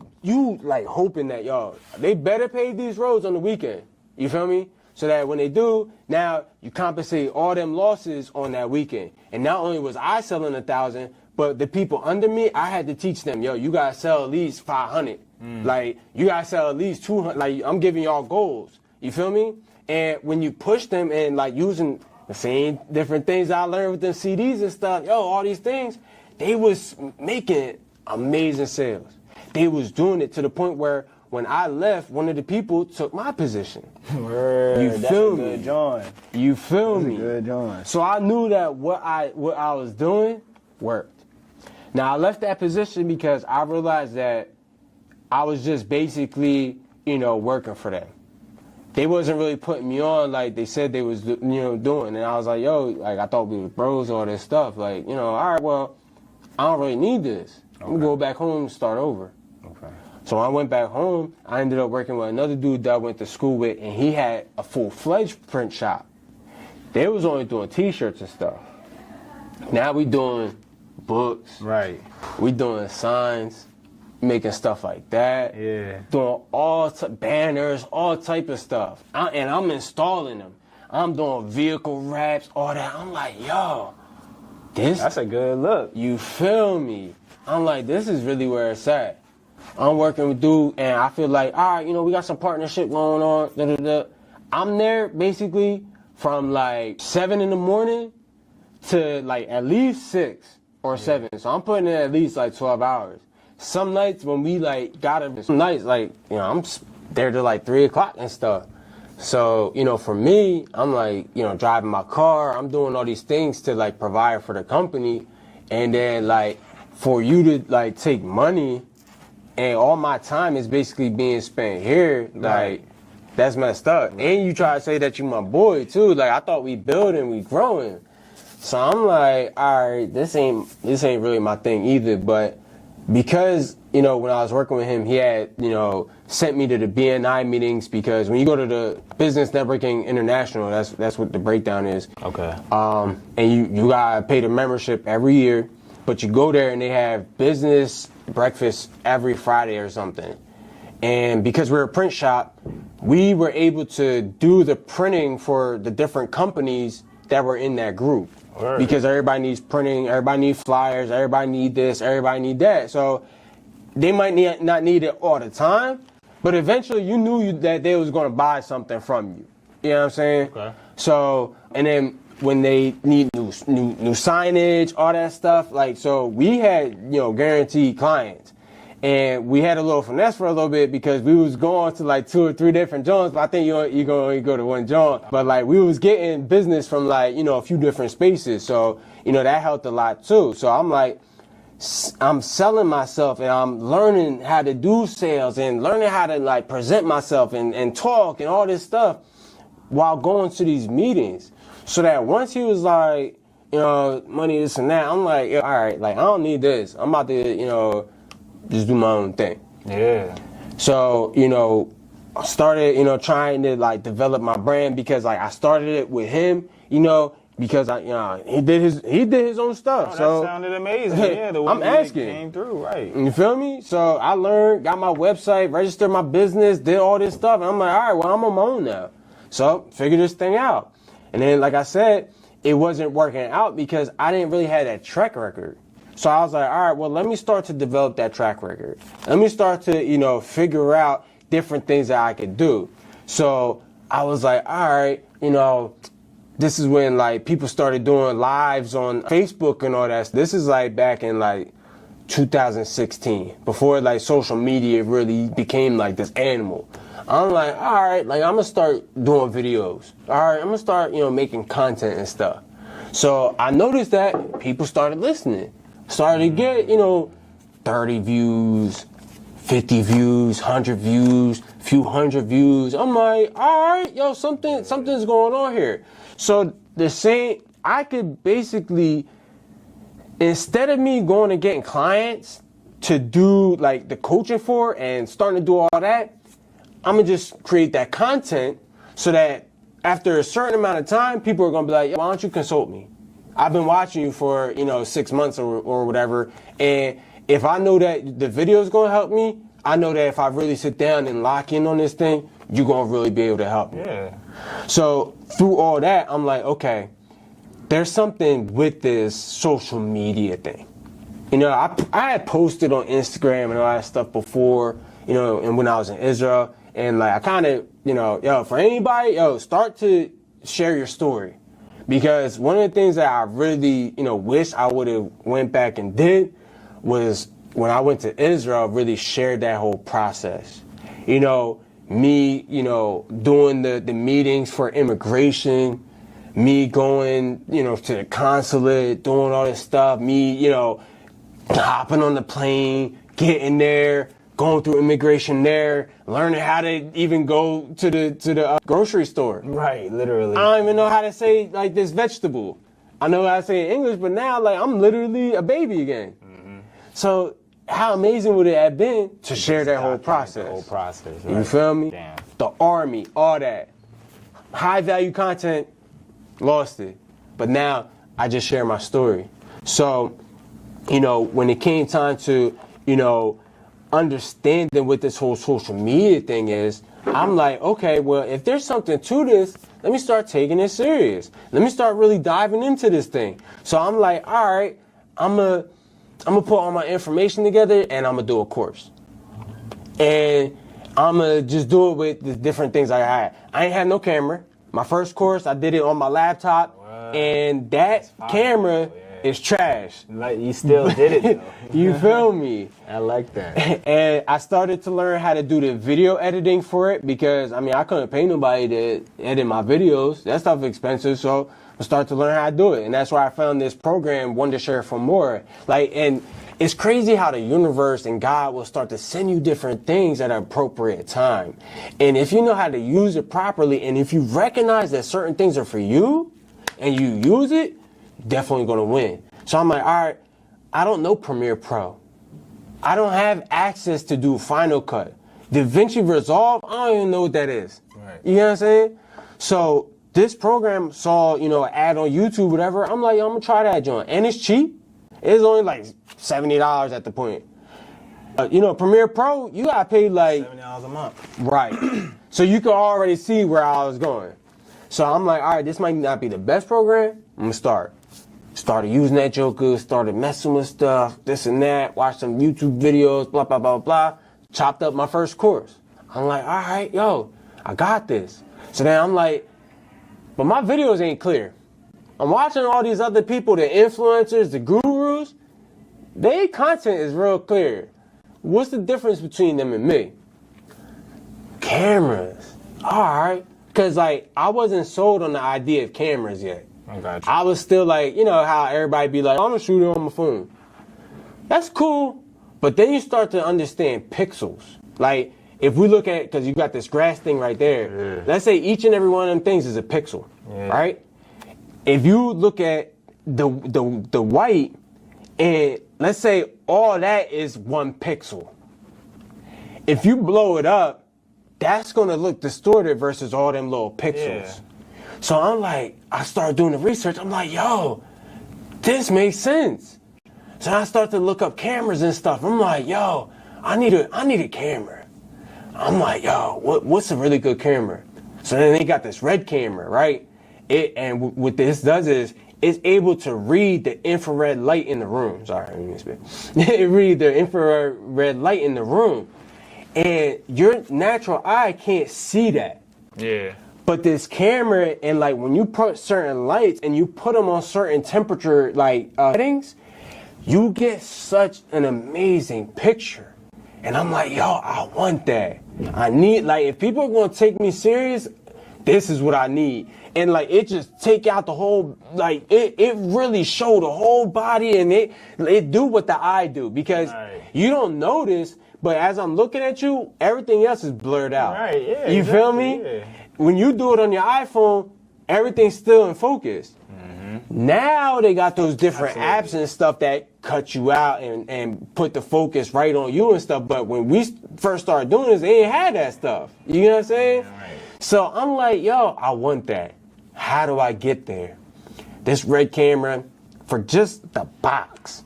like hoping that, yo, they better pave these roads on the weekend. You feel me? So that when they do, now you compensate all them losses on that weekend. And not only was I selling 1,000, but the people under me, I had to teach them, yo, you gotta sell at least 500. Like, you gotta sell at least 200. Like, I'm giving y'all goals. You feel me? And when you push them and like using the same different things I learned with them CDs and stuff, yo, all these things, they was making amazing sales. They was doing it to the point where when I left, one of the people took my position. Word, you feel me? Good join. You feel me? Good join. So I knew that what I was doing worked. Now I left that position because I realized that I was just basically, you know, working for them. They wasn't really putting me on like they said they was, you know, doing. And I was like, yo, like I thought we were bros, all this stuff. Like, you know, all right, well, I don't really need this. I'm gonna go back home and start over. Okay. So when I went back home, I ended up working with another dude that I went to school with, and he had a full-fledged print shop. They was only doing T-shirts and stuff. Now we doing books. Right. We doing signs, making stuff like that. Yeah. Doing all banners, all type of stuff. And I'm installing them. I'm doing vehicle wraps, all that. I'm like, yo, That's a good look. you feel me? I'm like, this is really where it's at. I'm working with dude, and I feel like, all right, you know, we got some partnership going on. I'm there basically from like 7 in the morning to like at least 6 or 7. So I'm putting in at least like 12 hours. Some nights when we like some nights like, you know, I'm there till like 3 o'clock and stuff. So, you know, for me, I'm like, you know, driving my car, I'm doing all these things to like provide for the company. And then like for you to like take money and all my time is basically being spent here, like that's messed up. And you try to say that you my boy too. Like I thought we building, we growing. So I'm like, all right, this ain't really my thing either. But because, you know, when I was working with him, he had, you know, sent me to the BNI meetings because when you go to the Business Networking International, that's what the breakdown is. Okay. And you gotta pay the membership every year, but you go there and they have business breakfast every Friday or something. And because we're a print shop, we were able to do the printing for the different companies that were in that group. Word. Because everybody needs printing, everybody needs flyers, everybody need this, everybody need that. So they might not need it all the time, but eventually you knew that they was going to buy something from you. You know what I'm saying? Okay. So, and then when they need new signage, all that stuff, like, so we had, guaranteed clients. And we had a little finesse for a little bit because we was going to like 2 or 3 different joints, but I think you can only go to one joint. But like we was getting business from like, a few different spaces. So, that helped a lot too. So I'm selling myself and I'm learning how to do sales and learning how to like present myself and talk and all this stuff while going to these meetings. So that once he was like, money, this and that, I'm like, all right, like I don't need this. I'm about to, just do my own thing. Yeah. So, I started, trying to like develop my brand because like I started it with him, because he did his own stuff. Oh, so that sounded amazing. Yeah, the way I'm asking. came through, right? You feel me? So I learned, got my website, registered my business, did all this stuff, and I'm like, all right, well, I'm on my own now. So figure this thing out. And then, like I said, it wasn't working out because I didn't really have that track record. So I was like, all right, well, let me start to develop that track record. Let me start to, figure out different things that I could do. So I was like, all right, this is when like people started doing lives on Facebook and all that. This is like back in like 2016, before like social media really became like this animal. I'm like, all right, like I'm gonna start doing videos. All right, I'm gonna start, making content and stuff. So I noticed that people started listening. Started to get, 30 views, 50 views, 100 views, few hundred views. I'm like, all right, something's going on here. So I could basically, instead of me going and getting clients to do like the coaching for and starting to do all that, I'm gonna just create that content so that after a certain amount of time, people are gonna be like, why don't you consult me? I've been watching you for, 6 months or whatever. And if I know that the video is going to help me, I know that if I really sit down and lock in on this thing, you're going to really be able to help me. Yeah. So through all that, I'm like, okay, there's something with this social media thing. I had posted on Instagram and all that stuff before, and when I was in Israel. And like, I kind of, for anybody, start to share your story. Because one of the things that I really, wish I would have went back and did was when I went to Israel, really shared that whole process. Me, doing the meetings for immigration, me going, to the consulate, doing all this stuff, me, hopping on the plane, getting there, going through immigration there, learning how to even go to the grocery store. Right, literally. I don't even know how to say like this vegetable. I know how to say it in English, but now like I'm literally a baby again. Mm-hmm. So how amazing would it have been to share that whole process? The whole process. Right? You feel me? Damn. The army, all that. High value content, lost it. But now I just share my story. So, when it came time to, understanding what this whole social media thing is, I'm like, okay, well, if there's something to this, let me start taking it serious. Let me start really diving into this thing. So I'm like, all right, I'm gonna put all my information together and I'm gonna do a course. And I'm gonna just do it with the different things I had. I ain't had no camera. My first course, I did it on my laptop. Wow. And that camera is trash. Like you still did it though. You feel me? I like that. And I started to learn how to do the video editing for it because I couldn't pay nobody to edit my videos. That stuff is expensive, so I started to learn how to do it. And that's why I found this program, One to Share for More. And it's crazy how the universe and God will start to send you different things at an appropriate time. And if you know how to use it properly, and if you recognize that certain things are for you and you use it, definitely gonna win. So I'm like, all right, I don't know Premiere Pro. I don't have access to do Final Cut. DaVinci Resolve, I don't even know what that is. Right. You know what I'm saying? So this program saw, an ad on YouTube, whatever. I'm like, I'm gonna try that joint. And it's cheap. It's only like $70 at the point. Premiere Pro, you gotta pay like $70 a month. Right. So you can already see where I was going. So I'm like, all right, this might not be the best program. I'm gonna started using that joker, started messing with stuff, this and that, watched some YouTube videos, blah, blah, blah, blah, chopped up my first course. I'm like, all right, yo, I got this. So then I'm like, but my videos ain't clear. I'm watching all these other people, the influencers, the gurus, their content is real clear. What's the difference between them and me? Cameras. All right. Because, like, I wasn't sold on the idea of cameras yet. I got you. I was still like, you know how everybody be like, I'm going to shoot it on my phone. That's cool. But then you start to understand pixels. Like, if we look at, because you got this grass thing right there, let's say each and every one of them things is a pixel, right? If you look at the white, and let's say all that is 1 pixel. If you blow it up, that's going to look distorted versus all them little pixels. Yeah. So I'm like, I started doing the research. I'm like, yo, this makes sense. So I start to look up cameras and stuff. I'm like, yo, I need a camera. I'm like, yo, what's a really good camera? So then they got this red camera, right? What this does is it's able to read the infrared light in the room. Sorry, let me spit. It reads the infrared light in the room. And your natural eye can't see that. Yeah. But this camera, and like when you put certain lights and you put them on certain temperature settings, you get such an amazing picture. And I'm like, yo, I want that. I need, like, if people are gonna take me serious, this is what I need. And like, it just take out the whole, like, it really show the whole body, and it do what the eye do, because you don't notice, but as I'm looking at you, everything else is blurred out. Right, yeah. You feel me? Yeah. When you do it on your iPhone, everything's still in focus. Now they got those different apps and stuff that cut you out and put the focus right on you and stuff. But when we first started doing this, they ain't had that stuff. You know what I'm saying? Yeah, right. So I'm like, yo, I want that. How do I get there? This red camera, for just the box,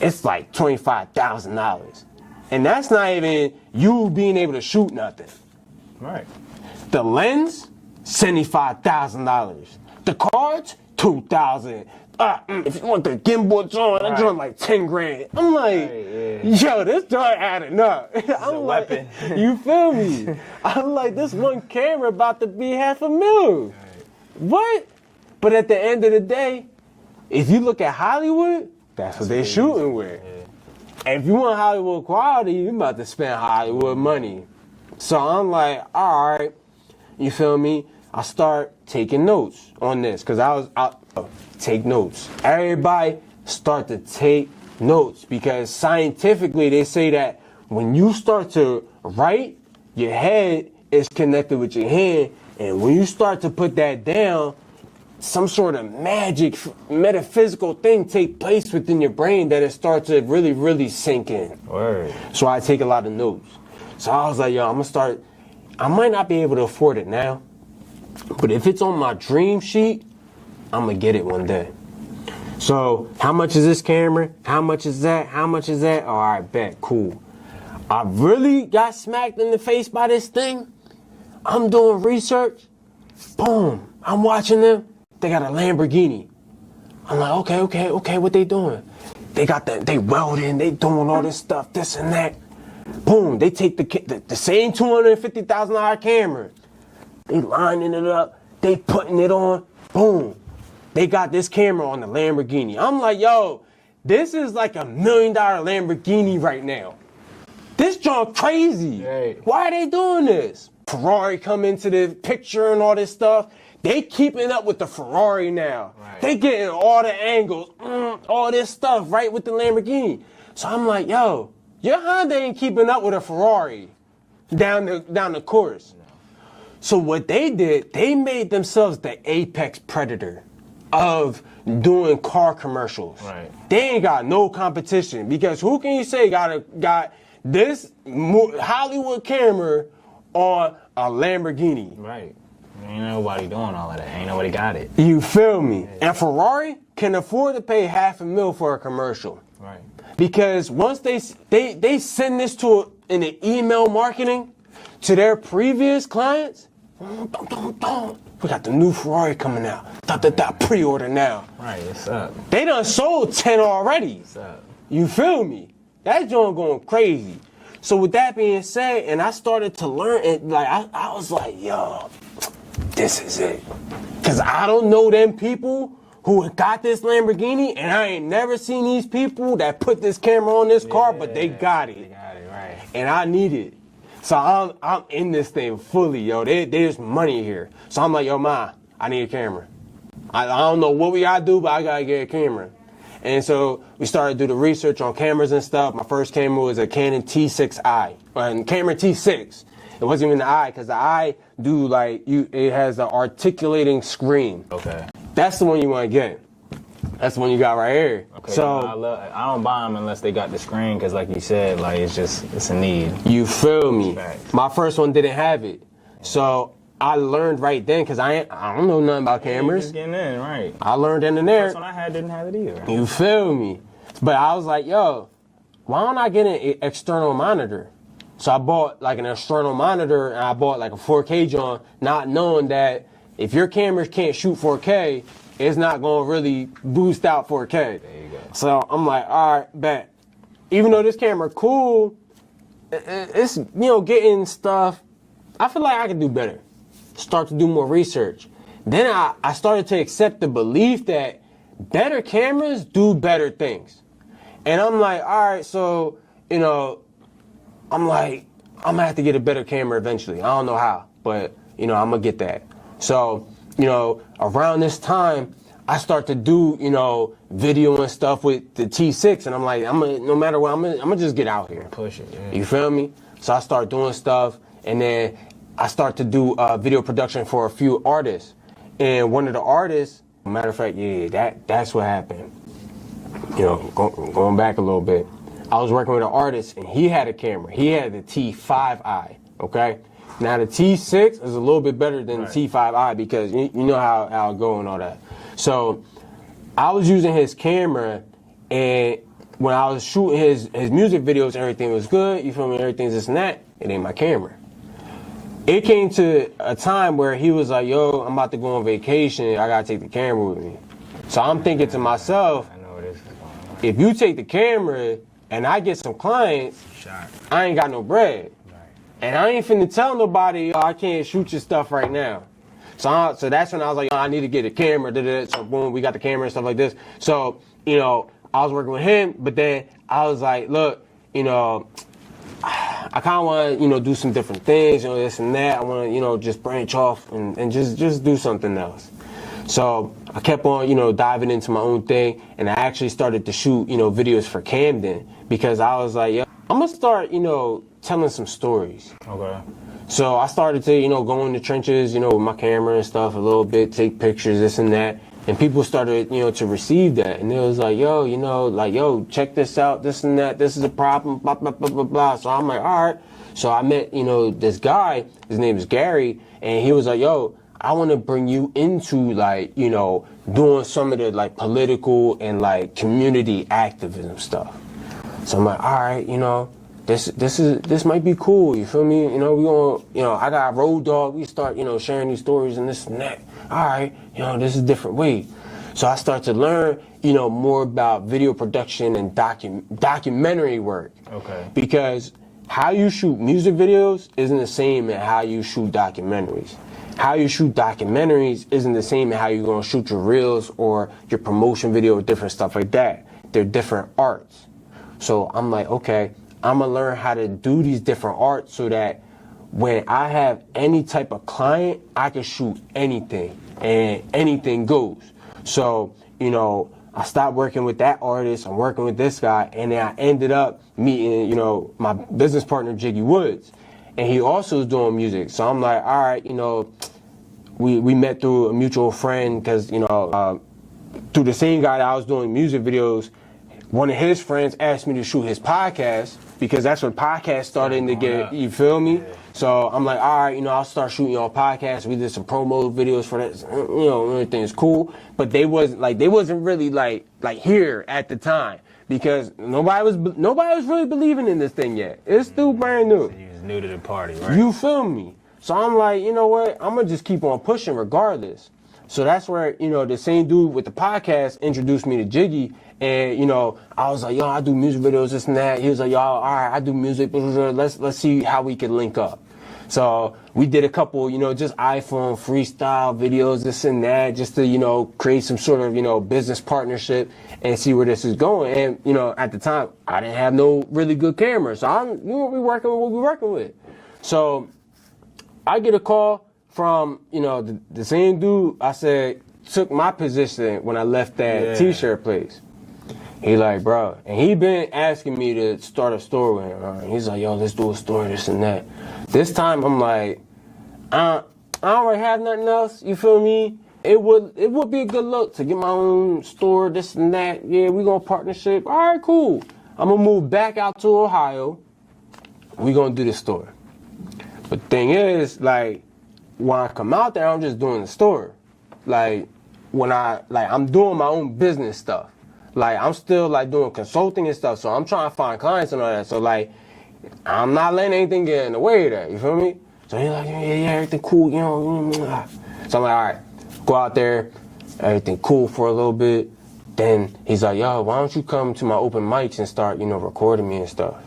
it's like $25,000. And that's not even you being able to shoot nothing. Right. The lens, $75,000. The cards, $2,000. If you want the gimbal joint, that joint like 10 grand. I'm like, yo, this joint adding up. I'm like, weapon. You feel me? I'm like, this one camera about to be $500,000. Right. What? But at the end of the day, if you look at Hollywood, that's what they're shooting with. Yeah. And if you want Hollywood quality, you about to spend Hollywood money. So I'm like, all right, you feel me? I start taking notes on this, because I take notes. Everybody start to take notes, because scientifically they say that when you start to write, your head is connected with your hand, and when you start to put that down, some sort of magic, metaphysical thing take place within your brain that it starts to really, really sink in. Word. So I take a lot of notes. So I was like, yo, I'm gonna start, I might not be able to afford it now, but if it's on my dream sheet, I'm gonna get it one day. So how much is this camera? How much is that? How much is that? All right, bet, cool. I really got smacked in the face by this thing. I'm doing research. Boom, I'm watching them. They got a Lamborghini. I'm like, okay, what they doing? They welding, they doing all this stuff, this and that. Boom, they take the same $250,000 camera. They lining it up, they putting it on, boom. They got this camera on the Lamborghini. I'm like, yo, this is like $1 million Lamborghini right now. This junk crazy. Right. Why are they doing this? Ferrari come into the picture and all this stuff. They keeping up with the Ferrari now. Right. They getting all the angles, all this stuff right with the Lamborghini. So I'm like, yo, your Honda ain't keeping up with a Ferrari down the course. No. So what they did, they made themselves the apex predator of doing car commercials. Right. They ain't got no competition, because who can you say got this Hollywood camera on a Lamborghini? Right. Ain't nobody doing all of that. Ain't nobody got it. You feel me? And Ferrari can afford to pay $500,000 for a commercial. Right. Because once they send this in the email marketing to their previous clients, We got the new Ferrari coming out. Pre-order now. Right, what's up? They done sold 10 already. What's up? You feel me? That joint going crazy. So with that being said, and I started to learn, and like I was like, yo, this is it. Cause I don't know them people who got this Lamborghini, and I ain't never seen these people that put this camera on this car, but they got it. They got it, right. And I need it. So I'm in this thing fully, yo. There's money here. So I'm like, yo, Ma, I need a camera. I don't know what we gotta do, but I gotta get a camera. And so we started to do the research on cameras and stuff. My first camera was a Canon T6i, and Cameron T6. It wasn't even the I, because the I do like, it has an articulating screen. Okay. That's the one you want to get. That's the one you got right here. Okay, so I don't buy them unless they got the screen, because like you said, like it's a need. You feel me? Right. My first one didn't have it. So I learned right then, because I don't know nothing about cameras. Just getting in, right. I learned in there. First one I had didn't have it either. You feel me? But I was like, yo, why don't I get an external monitor? So I bought like an external monitor, and I bought like a 4K joint, not knowing that if your cameras can't shoot 4K, it's not going to really boost out 4K. There you go. So I'm like, all right, bet. Even though this camera cool, it's, getting stuff, I feel like I could do better. Start to do more research. Then I started to accept the belief that better cameras do better things. And I'm like, all right, so, I'm like, I'm gonna have to get a better camera eventually. I don't know how, but, I'm gonna get that. So, around this time, I start to do, video and stuff with the T6, and I'm like, no matter what, I'm gonna just get out here. Push it, yeah. You feel me? So I start doing stuff, and then I start to do video production for a few artists. And one of the artists, matter of fact, that's what happened. Going back a little bit, I was working with an artist, and he had a camera. He had the T5i, okay? Now the T6 is a little bit better than the T5i, because you know how it go and all that. So I was using his camera, and when I was shooting his music videos, everything was good. You feel me? Everything's this and that. It ain't my camera. It came to a time where he was like, yo, I'm about to go on vacation. I got to take the camera with me. So I'm thinking to myself, I know where this is going. if you take the camera and I get some clients, I ain't got no bread. And I ain't finna tell nobody, I can't shoot your stuff right now. So that's when I was like, I need to get a camera. So boom, we got the camera and stuff like this. So, I was working with him, but then I was like, look, I kind of want to, do some different things, this and that. I want to, just branch off and just do something else. So I kept on, diving into my own thing, and I actually started to shoot, videos for Camden, because I was like, yeah, I'm going to start, telling some stories. Okay. So I started to, go in the trenches, with my camera and stuff a little bit, take pictures, this and that. And people started, to receive that. And it was like, yo, check this out, this and that, this is a problem, blah, blah, blah, blah, blah. So I'm like, all right. So I met, this guy, his name is Gary, and he was like, yo, I want to bring you into, like, doing some of the, like, political and, like, community activism stuff. So I'm like, all right, this might be cool, you feel me? We gonna, I got Road Dog, we start, sharing these stories and this and that. All right, this is a different way. So I start to learn, more about video production and documentary work. Okay. Because how you shoot music videos isn't the same as how you shoot documentaries. How you shoot documentaries isn't the same as how you're gonna shoot your reels or your promotion video or different stuff like that. They're different arts. So I'm like, okay, I'm gonna learn how to do these different arts so that when I have any type of client, I can shoot anything and anything goes. So, I stopped working with that artist, I'm working with this guy, and then I ended up meeting, my business partner, Jiggy Woods. And he also is doing music. So I'm like, all right, we met through a mutual friend, because, through the same guy that I was doing music videos, one of his friends asked me to shoot his podcast, because that's when podcasts started to get, you feel me? Yeah. So I'm like, all right, I'll start shooting on podcasts. We did some promo videos for that, everything's cool. But they wasn't really like here at the time, because nobody was really believing in this thing yet. It's still brand new. So you was new to the party, right? You feel me? So I'm like, you know what? I'm gonna just keep on pushing regardless. So that's where, you know, the same dude with the podcast introduced me to Jiggy. And, you know, I was like, yo, I do music videos, this and that. He was like, yo, all right, I do music. Let's see how we can link up. So we did a couple, you know, just iPhone freestyle videos, this and that, just to, you know, create some sort of, you know, business partnership and see where this is going. And, you know, at the time, I didn't have no really good camera. So we working with what we working with. So I get a call from, you know, the same dude I said took my position when I left that t-shirt place. He like, bro, and he been asking me to start a store with him. Right? He's like, yo, let's do a store, this and that. This time I'm like, I don't really have nothing else. You feel me? It would be a good look to get my own store, this and that. Yeah, we gonna partnership. All right, cool. I'm gonna move back out to Ohio. We gonna do the store. But the thing is, like, when I come out there, I'm just doing the store. Like, I'm doing my own business stuff. Like, I'm still, like, doing consulting and stuff, so I'm trying to find clients and all that. So, like, I'm not letting anything get in the way of that, you feel me? So he's like, yeah, everything cool, you know. So I'm like, all right, go out there, everything cool for a little bit. Then he's like, yo, why don't you come to my open mics and start, you know, recording me and stuff.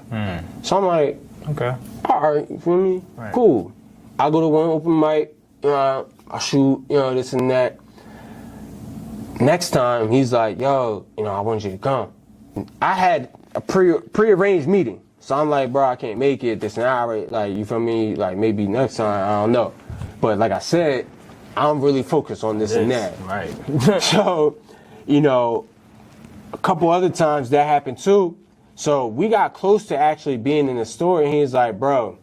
So I'm like, okay, all right, you feel me? Right. Cool. I go to one open mic, I shoot, you know, this and that. Next time, he's like, yo, you know, I want you to come. I had a pre-arranged meeting. So I'm like, bro, I can't make it this hour. Like, you feel me? Like, maybe next time, I don't know. But like I said, I'm really focused on this and that. Right. So, you know, a couple other times that happened too. So we got close to actually being in the store, and he's like, bro,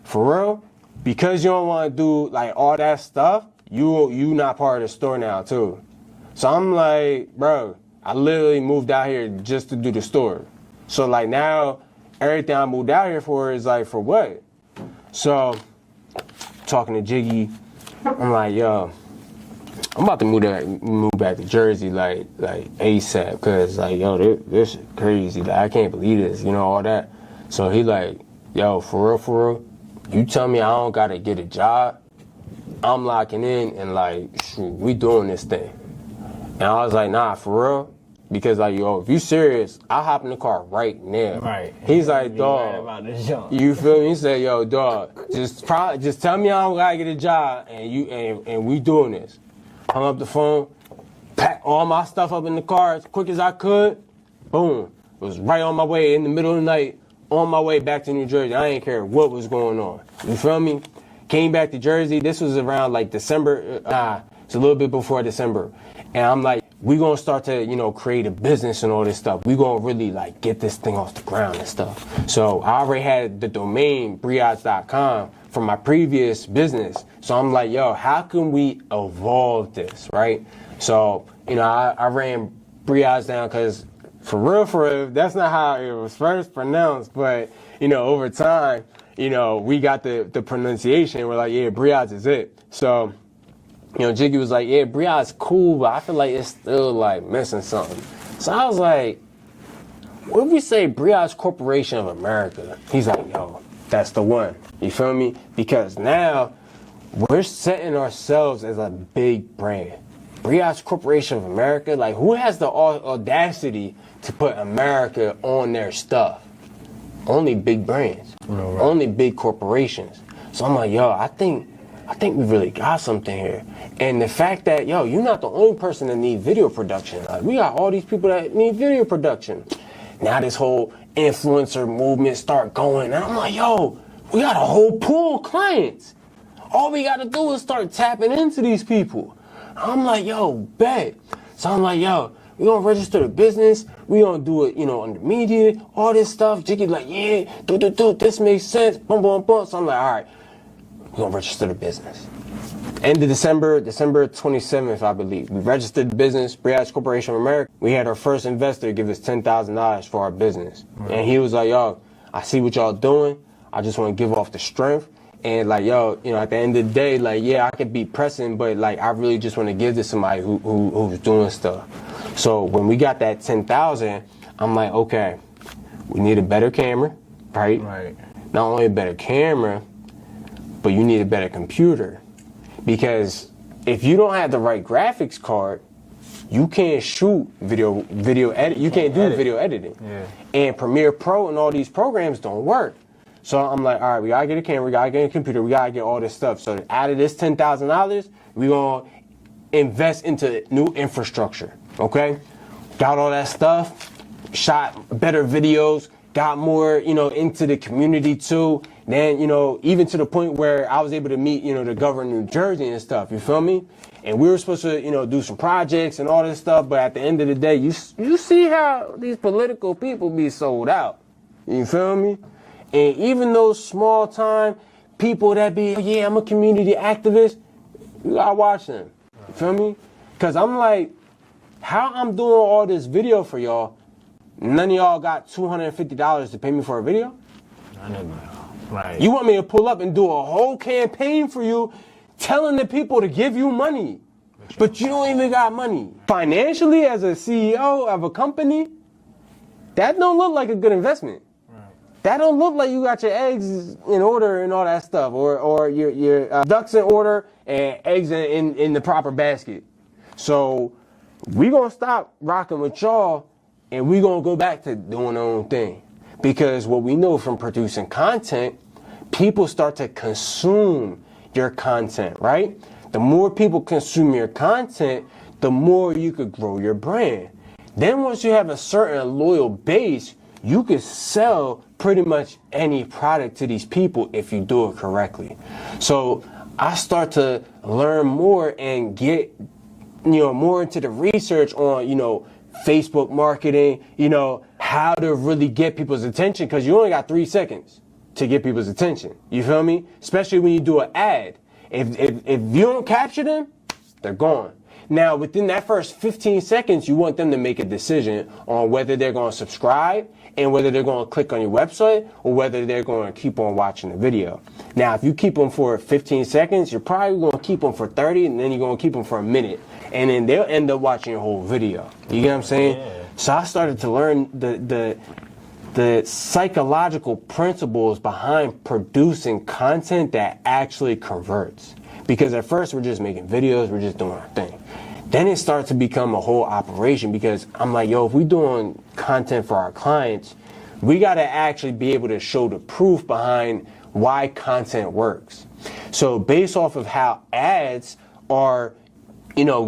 for real? Because you don't want to do, like, all that stuff, you not part of the store now, too. So I'm like, bro, I literally moved out here just to do the store. So, like, now, everything I moved out here for is, like, for what? So, talking to Jiggy, I'm like, yo, I'm about to move back to Jersey, like ASAP, because, like, yo, this is crazy. Like, I can't believe this, you know, all that. So he like, yo, for real, you tell me I don't got to get a job, I'm locking in and, like, shoot, we doing this thing. And I was like, nah, for real? Because, like, yo, if you serious, I'll hop in the car right now. Right. He's like, dog, you feel me? He said, yo, dog, just tell me I don't gotta get a job, and we doing this. Hung up the phone, packed all my stuff up in the car as quick as I could. Boom. It was right on my way in the middle of the night, on my way back to New Jersey. I didn't care what was going on. You feel me? Came back to Jersey. This was around, like, December. It's a little bit before December. And I'm like, we gonna start to, you know, create a business and all this stuff. We gonna really, like, get this thing off the ground and stuff. So I already had the domain, Briads.com, from my previous business. So I'm like, yo, how can we evolve this, right? So, you know, I ran Briads down because for real, that's not how it was first pronounced. But, you know, over time, you know, we got the pronunciation. We're like, yeah, Briads is it. So, you know, Jiggy was like, yeah, Briads cool, but I feel like it's still, like, missing something. So I was like, what if we say Briads Corporation of America? He's like, yo, that's the one. You feel me? Because now we're setting ourselves as a big brand. Briads Corporation of America, like, who has the audacity to put America on their stuff? Only big brands. Right. Only big corporations. So I'm like, yo, I think we really got something here. And the fact that, yo, you're not the only person that need video production. Like, we got all these people that need video production. Now this whole influencer movement start going. And I'm like, yo, we got a whole pool of clients. All we got to do is start tapping into these people. I'm like, yo, bet. So I'm like, yo, we going to register the business. We going to do it, you know, on the media, all this stuff. Jiggy like, yeah, this makes sense. Boom, boom, boom. So I'm like, all right. We're going to register the business. End of December 27th, I believe. We registered the business, Briads Corporation of America. We had our first investor give us $10,000 for our business. Right. And he was like, yo, I see what y'all doing. I just want to give off the strength. And, like, yo, you know, at the end of the day, like, yeah, I could be pressing, but, like, I really just want to give to somebody who's doing stuff. So when we got that $10,000, I'm like, okay, we need a better camera, right? Right. Not only a better camera, but you need a better computer. Because if you don't have the right graphics card, you can't shoot video edit. You can't do video editing. Yeah. And Premiere Pro and all these programs don't work. So I'm like, all right, we gotta get a camera, we gotta get a computer, we gotta get all this stuff. So out of this $10,000, we gonna invest into new infrastructure. Okay, got all that stuff, shot better videos, got more, into the community too. Then, even to the point where I was able to meet, the governor of New Jersey and stuff. You feel me? And we were supposed to, do some projects and all this stuff. But at the end of the day, you see how these political people be sold out. You feel me? And even those small time people that be, oh, yeah, I'm a community activist, you gotta watch them. You feel me? Because I'm like, how I'm doing all this video for y'all, none of y'all got $250 to pay me for a video? None of them. Right. You want me to pull up and do a whole campaign for you, telling the people to give you money, but you don't even got money. Financially, as a CEO of a company, that don't look like a good investment. Right. That don't look like you got your eggs in order and all that stuff, or your ducks in order and eggs in the proper basket. So we gonna stop rocking with y'all, and we gonna go back to doing our own thing. Because what we know from producing content, people start to consume your content, right? The more people consume your content, the more you could grow your brand. Then once you have a certain loyal base, you could sell pretty much any product to these people if you do it correctly. So I start to learn more and get, more into the research on, Facebook marketing, how to really get people's attention, because you only got 3 seconds to get people's attention. You feel me? Especially when you do an ad. If you don't capture them, they're gone. Now, within that first 15 seconds, you want them to make a decision on whether they're going to subscribe and whether they're going to click on your website or whether they're going to keep on watching the video. Now, if you keep them for 15 seconds, you're probably going to keep them for 30, and then you're going to keep them for a minute. And then they'll end up watching your whole video. You get what I'm saying? Yeah. So I started to learn the psychological principles behind producing content that actually converts. Because at first we're just making videos, we're just doing our thing. Then it starts to become a whole operation, because I'm like, yo, if we're doing content for our clients, we got to actually be able to show the proof behind why content works. So based off of how ads are,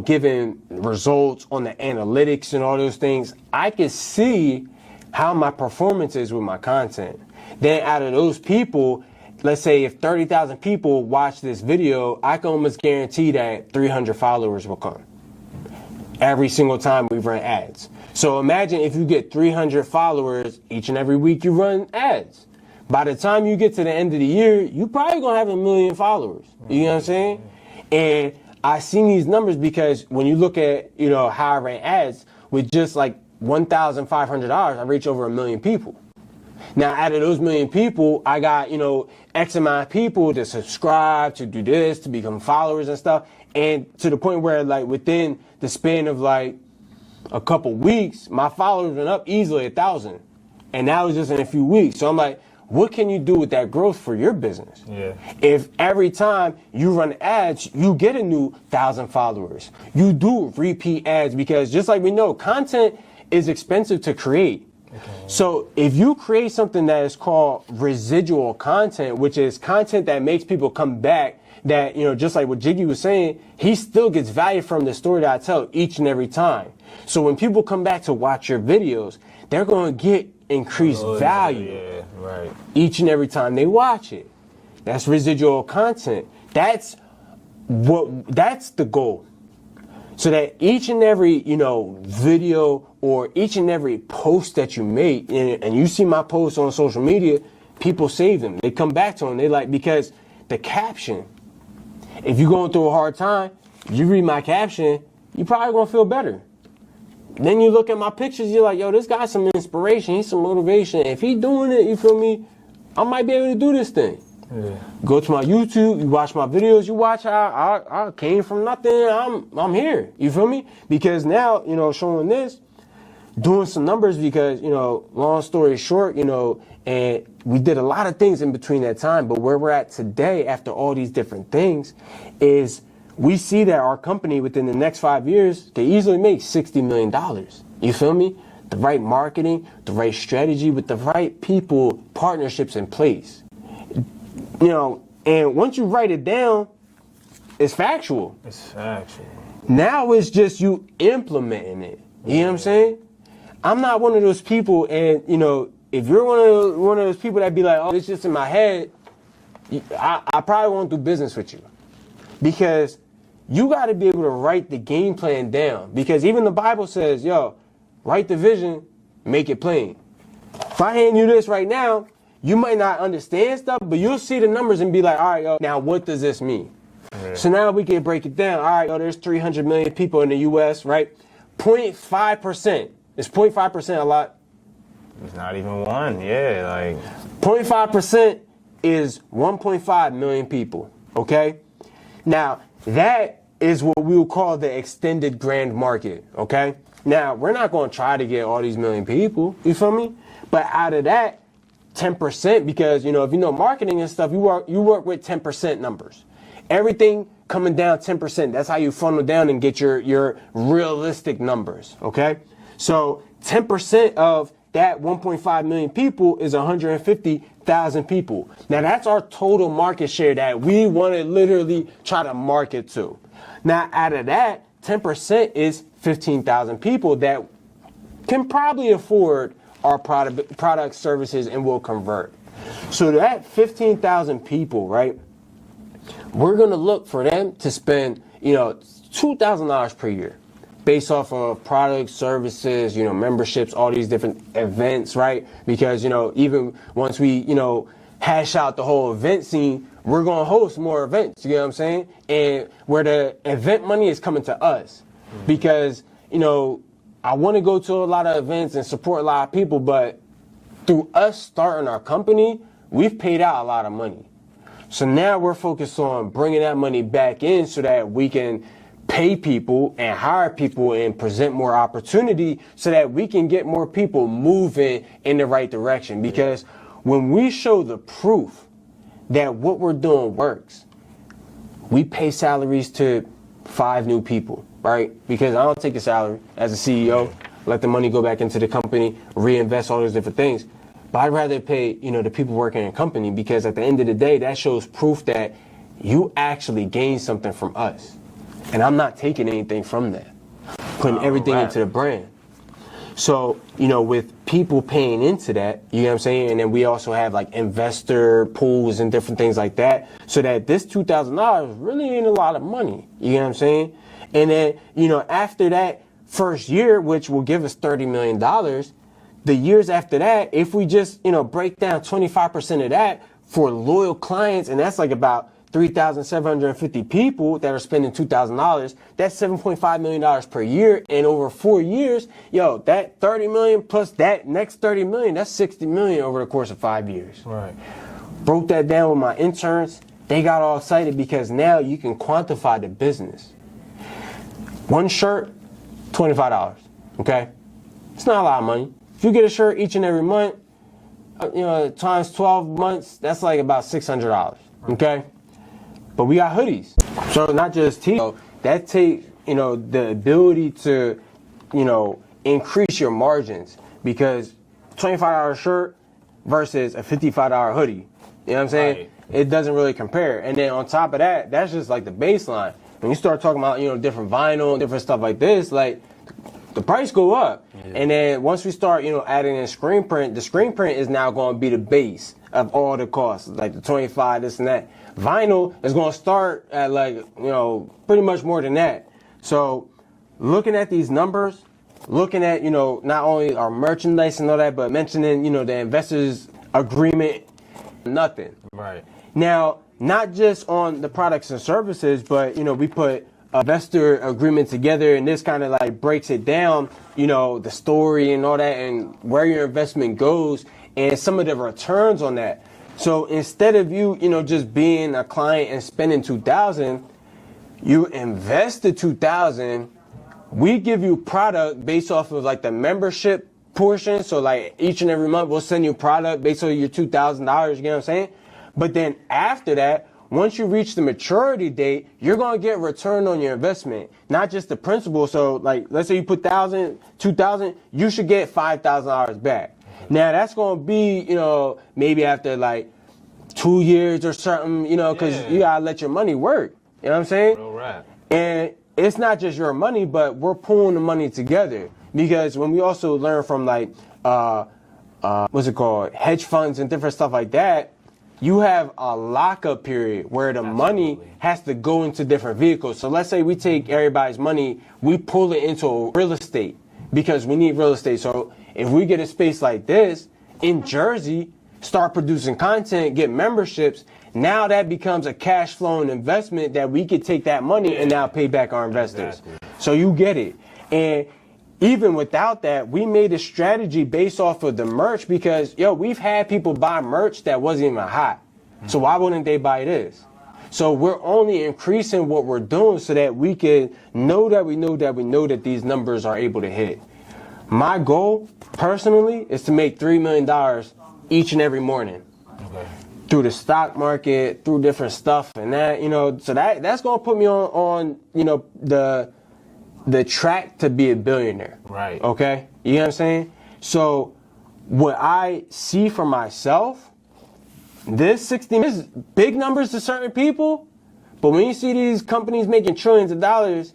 giving results on the analytics and all those things, I can see how my performance is with my content. Then out of those people, let's say if 30,000 people watch this video, I can almost guarantee that 300 followers will come every single time we run ads. So imagine if you get 300 followers each and every week you run ads. By the time you get to the end of the year, you probably gonna have 1 million followers. You know what I'm saying? And I seen these numbers because when you look at, how I ran ads with just like $1,500, I reach over 1 million people. Now, out of those 1 million people, I got, X amount of people to subscribe, to do this, to become followers and stuff. And to the point where, like, within the span of, like, a couple weeks, my followers went up easily 1,000. And that was just in a few weeks. So I'm like, what can you do with that growth for your business? Yeah. If every time you run ads, you get a new 1,000 followers. You do repeat ads, because just like we know, content is expensive to create. Okay. So if you create something that is called residual content, which is content that makes people come back, that, just like what Jiggy was saying, he still gets value from the story that I tell each and every time. So when people come back to watch your videos, they're going to get increased value each and every time they watch it. That's residual content. That's the goal. So that each and every, video or each and every post that you make, and you see my posts on social media, people save them. They come back to them. They like, because the caption, if you're going through a hard time, you read my caption, you probably gonna feel better. Then you look at my pictures, you're like, yo, this guy's some inspiration, he's some motivation. If he doing it, you feel me, I might be able to do this thing. Yeah. Go to my YouTube, you watch my videos, you watch how I came from nothing, I'm here, you feel me? Because now, showing this, doing some numbers because, long story short, and we did a lot of things in between that time, but where we're at today after all these different things is we see that our company within the next 5 years can easily make $60 million. You feel me? The right marketing, the right strategy with the right people, partnerships in place. And once you write it down, it's factual. It's factual. Now it's just you implementing it. You know what I'm saying? I'm not one of those people, and if you're one of those people that be like, oh, it's just in my head, I probably won't do business with you. Because you got to be able to write the game plan down. Because even the Bible says, write the vision, make it plain. If I hand you this right now, you might not understand stuff, but you'll see the numbers and be like, all right, now what does this mean? Yeah. So now we can break it down. All right, there's 300 million people in the U.S., right? 0.5%. Is 0.5% a lot? It's not even one, 0.5% is 1.5 million people, okay? Now, that is what we would call the extended grand market, okay? Now, we're not going to try to get all these million people, you feel me? But out of that, 10%, because, if you know marketing and stuff, you work with 10% numbers. Everything coming down 10%. That's how you funnel down and get your realistic numbers, okay? So 10% of that 1.5 million people is 150,000 people. Now that's our total market share that we want to literally try to market to. Now out of that, 10% is 15,000 people that can probably afford our product services and will convert. So that 15,000 people, right? We're going to look for them to spend, $2,000 per year based off of products, services, memberships, all these different events, right? Because, even once we, hash out the whole event scene, we're going to host more events, you know what I'm saying? And where the event money is coming to us because, I want to go to a lot of events and support a lot of people, but through us starting our company, we've paid out a lot of money. So now we're focused on bringing that money back in so that we can pay people and hire people and present more opportunity so that we can get more people moving in the right direction. Because when we show the proof that what we're doing works, we pay salaries to 5 new people, right? Because I don't take a salary as a CEO, let the money go back into the company, reinvest all those different things. But I'd rather pay, the people working in a company because at the end of the day, that shows proof that you actually gain something from us. And I'm not taking anything from that, putting everything into the brand. So, with people paying into that, you know what I'm saying? And then we also have like investor pools and different things like that. So that this $2,000 really ain't a lot of money. You know what I'm saying? And then, after that first year, which will give us $30 million, the years after that, if we just, break down 25% of that for loyal clients, and that's like about 3,750 people that are spending $2,000, that's $7.5 million per year. And over 4 years, that 30 million plus that next 30 million, that's 60 million over the course of 5 years. Right. Broke that down with my interns. They got all excited because now you can quantify the business. One shirt, $25, okay? It's not a lot of money. If you get a shirt each and every month, times 12 months, that's like about $600, okay? But we got hoodies. So not just t-shirts. That takes, the ability to, increase your margins because $25 shirt versus a $55 hoodie. You know what I'm saying? Right. It doesn't really compare. And then on top of that, that's just like the baseline. When you start talking about, different vinyl, different stuff like this, like the price go up. Yeah. And then once we start, adding in screen print, the screen print is now going to be the base of all the costs, like the 25, this and that. Vinyl is going to start at pretty much more than that. So looking at these numbers, looking at, not only our merchandise and all that, but mentioning, the investors agreement, nothing. Right. Now, not just on the products and services, but, we put investor agreement together and this kind of like breaks it down, the story and all that and where your investment goes and some of the returns on that. So instead of you, just being a client and spending $2,000, you invest the $2,000 we give you product based off of like the membership portion. So like each and every month we'll send you product based on your $2,000, you get what I'm saying? But then after that, once you reach the maturity date, you're going to get return on your investment, not just the principal. So like, let's say you put $1,000, $2,000, you should get $5,000 back. Now that's going to be, you know, maybe after like 2 years or something, you know, because you got to let your money work. You know what I'm saying? Real rap. And it's not just your money, but we're pulling the money together. Because when we also learn from like, what's it called, hedge funds and different stuff like that, you have a lockup period where the money has to go into different vehicles. So let's say we take everybody's money, we pull it into real estate because we need real estate. So if we get a space like this in Jersey, start producing content, get memberships, now that becomes a cash flowing investment that we could take that money and now pay back our investors. Exactly. So you get it. And even without that, we made a strategy based off of the merch because, yo, we've had people buy merch that wasn't even hot. So why wouldn't they buy this? So we're only increasing what we're doing so that we can know that these numbers are able to hit. My goal, personally, is to make $3 million each and every morning. Okay. Through the stock market, through different stuff and that, you know, so that's going to put me on, you know, the track to be a billionaire. Right. Okay? You know what I'm saying? So what I see for myself, this 60 is big numbers to certain people, but when you see these companies making trillions of dollars,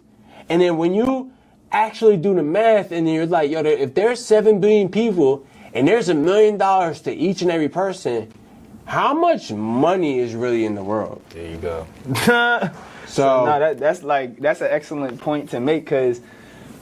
and then when you actually do the math and then you're like, yo, if there's 7 billion people and there's $1 million to each and every person, how much money is really in the world? There you go. So no, that's an excellent point to make because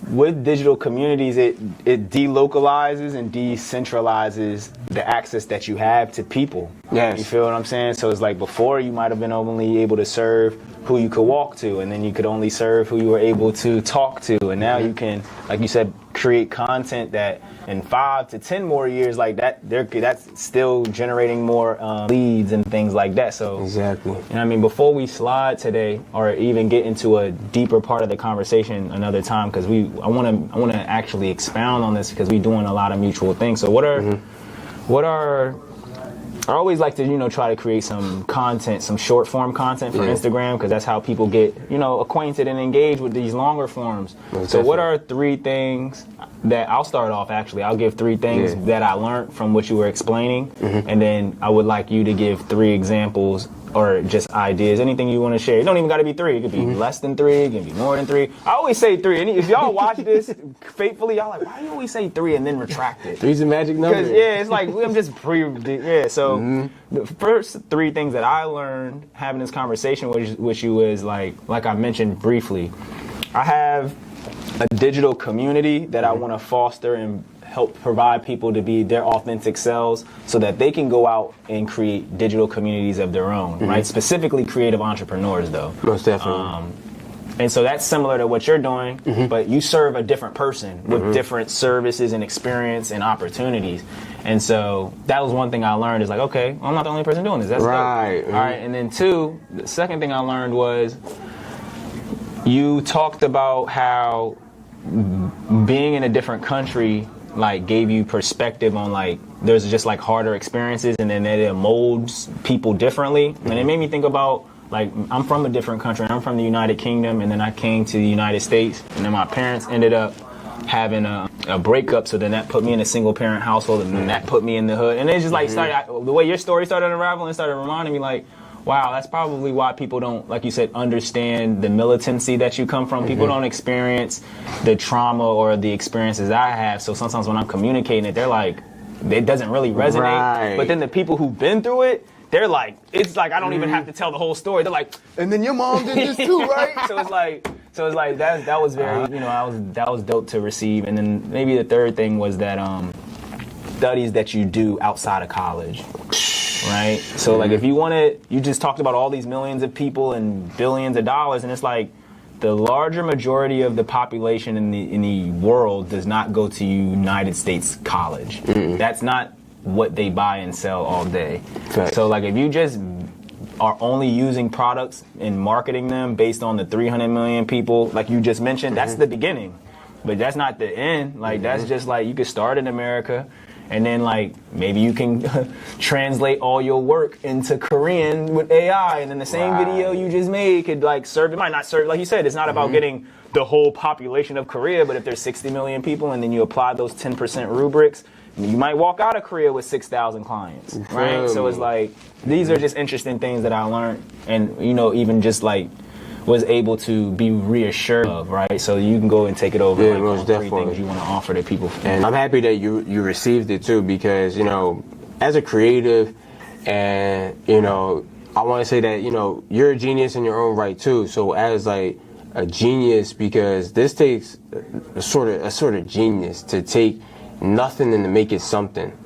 with digital communities, it delocalizes and decentralizes the access that you have to people. Yes. You feel what I'm saying? So it's like before you might have been only able to serve who you could walk to, and then you could only serve who you were able to talk to. And now you can, like you said, create content that in 5 to 10 more years like that, that's still generating more leads and things like that. So exactly. You know what I mean? Before we slide today or even get into a deeper part of the conversation another time, because I want to actually expound on this because we're doing a lot of mutual things. So what are I always like to, you know, try to create some content, some short form content for Instagram, because that's how people get, you know, acquainted and engaged with these longer forms. So what are 3 things that I'll start off actually? I'll give 3 things that I learned from what you were explaining, and then I would like you to give 3 examples or just ideas, anything you want to share. It don't even got to be 3. It could be less than 3. It can be more than 3. I always say 3. And if y'all watch this faithfully, y'all like, why do you always say 3 and then retract it? 3's a magic number. Because it's like I'm just So the first 3 things that I learned having this conversation with you is like I mentioned briefly, I have a digital community that I want to foster and help provide people to be their authentic selves so that they can go out and create digital communities of their own, right? Specifically creative entrepreneurs, though. Most definitely. And so that's similar to what you're doing, but you serve a different person with different services and experience and opportunities. And so that was one thing I learned is like, okay, I'm not the only person doing this. That's right. All right. And then 2, the second thing I learned was you talked about how being in a different country like gave you perspective on like there's just like harder experiences and then it molds people differently. And it made me think about like I'm from a different country. I'm from the United Kingdom, and then I came to the United States, and then my parents ended up having a breakup, so then that put me in a single parent household, and then that put me in the hood. And it just like started, the way your story started unraveling, it started reminding me like, wow, that's probably why people don't, like you said, understand the militancy that you come from. People don't experience the trauma or the experiences I have. So sometimes when I'm communicating it, they're like, it doesn't really resonate. Right. But then the people who've been through it, they're like, it's like I don't even have to tell the whole story. They're like, and then your mom did this too, right? So it's like that was very, you know, that was dope to receive. And then maybe the third thing was that studies that you do outside of college. Right? So like if you just talked about all these millions of people and billions of dollars, and it's like the larger majority of the population in the world does not go to United States college. That's not what they buy and sell all day. Right. So like if you just are only using products and marketing them based on the 300 million people, like you just mentioned, that's the beginning. But that's not the end. Like, that's just like, you could start in America, and then like maybe you can translate all your work into Korean with AI, and then the same video you just made could like serve. It might not serve, like you said, it's not about getting the whole population of Korea, but if there's 60 million people and then you apply those 10% rubrics, you might walk out of Korea with 6,000 clients, right? So it's like, these are just interesting things that I learned, and you know, even just like was able to be reassured of, right? So you can go and take it over, like all three things you want to offer to people. And I'm happy that you received it too, because, you know, as a creative, and, you know, I want to say that, you know, you're a genius in your own right too. So as like a genius, because this takes a sort of genius to take nothing and to make it something.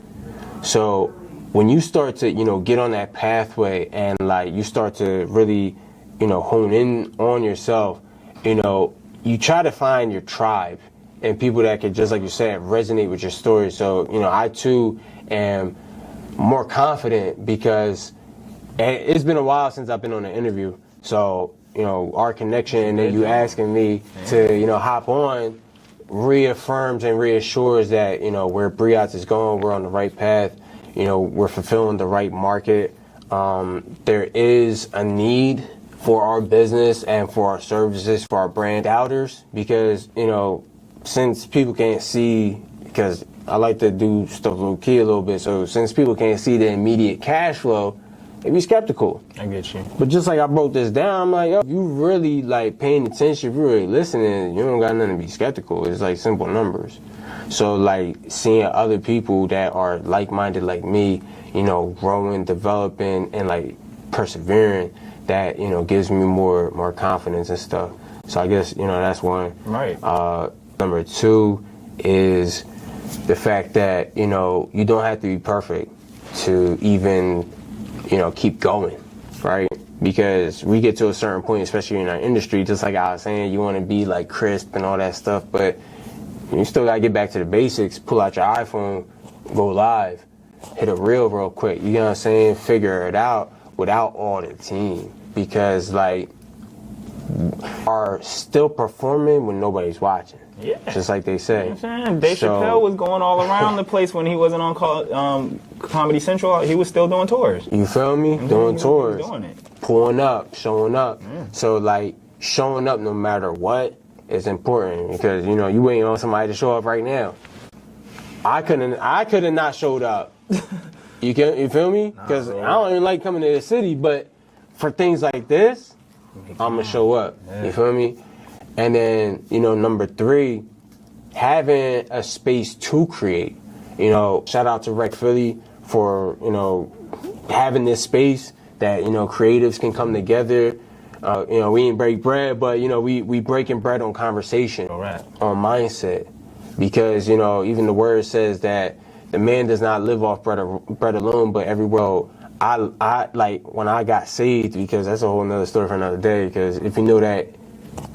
So when you start to, you know, get on that pathway and like you start to really, you know, hone in on yourself, you know, you try to find your tribe and people that could, just like you said, resonate with your story. So, you know, I too am more confident because it's been a while since I've been on an interview. So, you know, our connection and then you asking me to, you know, hop on reaffirms and reassures that, you know, where Briads is going, we're on the right path. You know, we're fulfilling the right market. There is a need for our business and for our services, for our brand doubters, because, you know, since people can't see, because I like to do stuff low key a little bit, so since people can't see the immediate cash flow, they be skeptical. I get you. But just like I broke this down, I'm like, yo, if you really like paying attention, if you really listening, you don't got nothing to be skeptical. It's like simple numbers. So like seeing other people that are like-minded like me, you know, growing, developing, and like persevering, that, you know, gives me more confidence and stuff. So I guess, you know, that's one. Right. Number two is the fact that, you know, you don't have to be perfect to even, you know, keep going, right? Because we get to a certain point, especially in our industry, just like I was saying, you want to be like crisp and all that stuff, but you still got to get back to the basics, pull out your iPhone, go live, hit a reel real quick, you know what I'm saying? Figure it out without all the team, because like are still performing when nobody's watching. Yeah. Just like they say. You know what I'm saying? Dave Chappelle was going all around the place when he wasn't on Comedy Central. He was still doing tours. You feel me? Doing tours. Doing it. Pulling up, showing up. So like showing up no matter what is important, because, you know, you waiting on somebody to show up right now. I could have not showed up. You feel me? Because I don't even like coming to the city, but for things like this, I'm gonna show up. You feel me? And then, you know, number three, having a space to create. You know, shout out to Rec Philly for, you know, having this space that, you know, creatives can come together. You know, we ain't break bread, but, you know, we breaking bread on conversation, on mindset. Because, you know, even the word says that the man does not live off bread alone, but every world. I like when I got saved, because that's a whole nother story for another day, because if you know that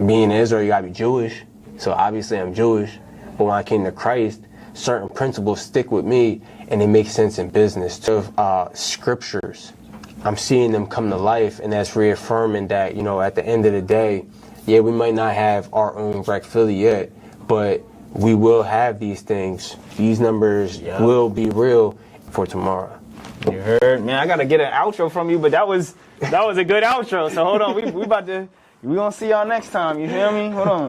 being in Israel, you gotta be Jewish. So obviously I'm Jewish, but when I came to Christ, certain principles stick with me and they make sense in business. So scriptures, I'm seeing them come to life, and that's reaffirming that, you know, at the end of the day, yeah, we might not have our own Rec Philly yet, but we will have these things. These numbers will be real for tomorrow. You heard, man. I gotta get an outro from you, but that was a good outro. So hold on, we gonna see y'all next time. You feel me? Hold on.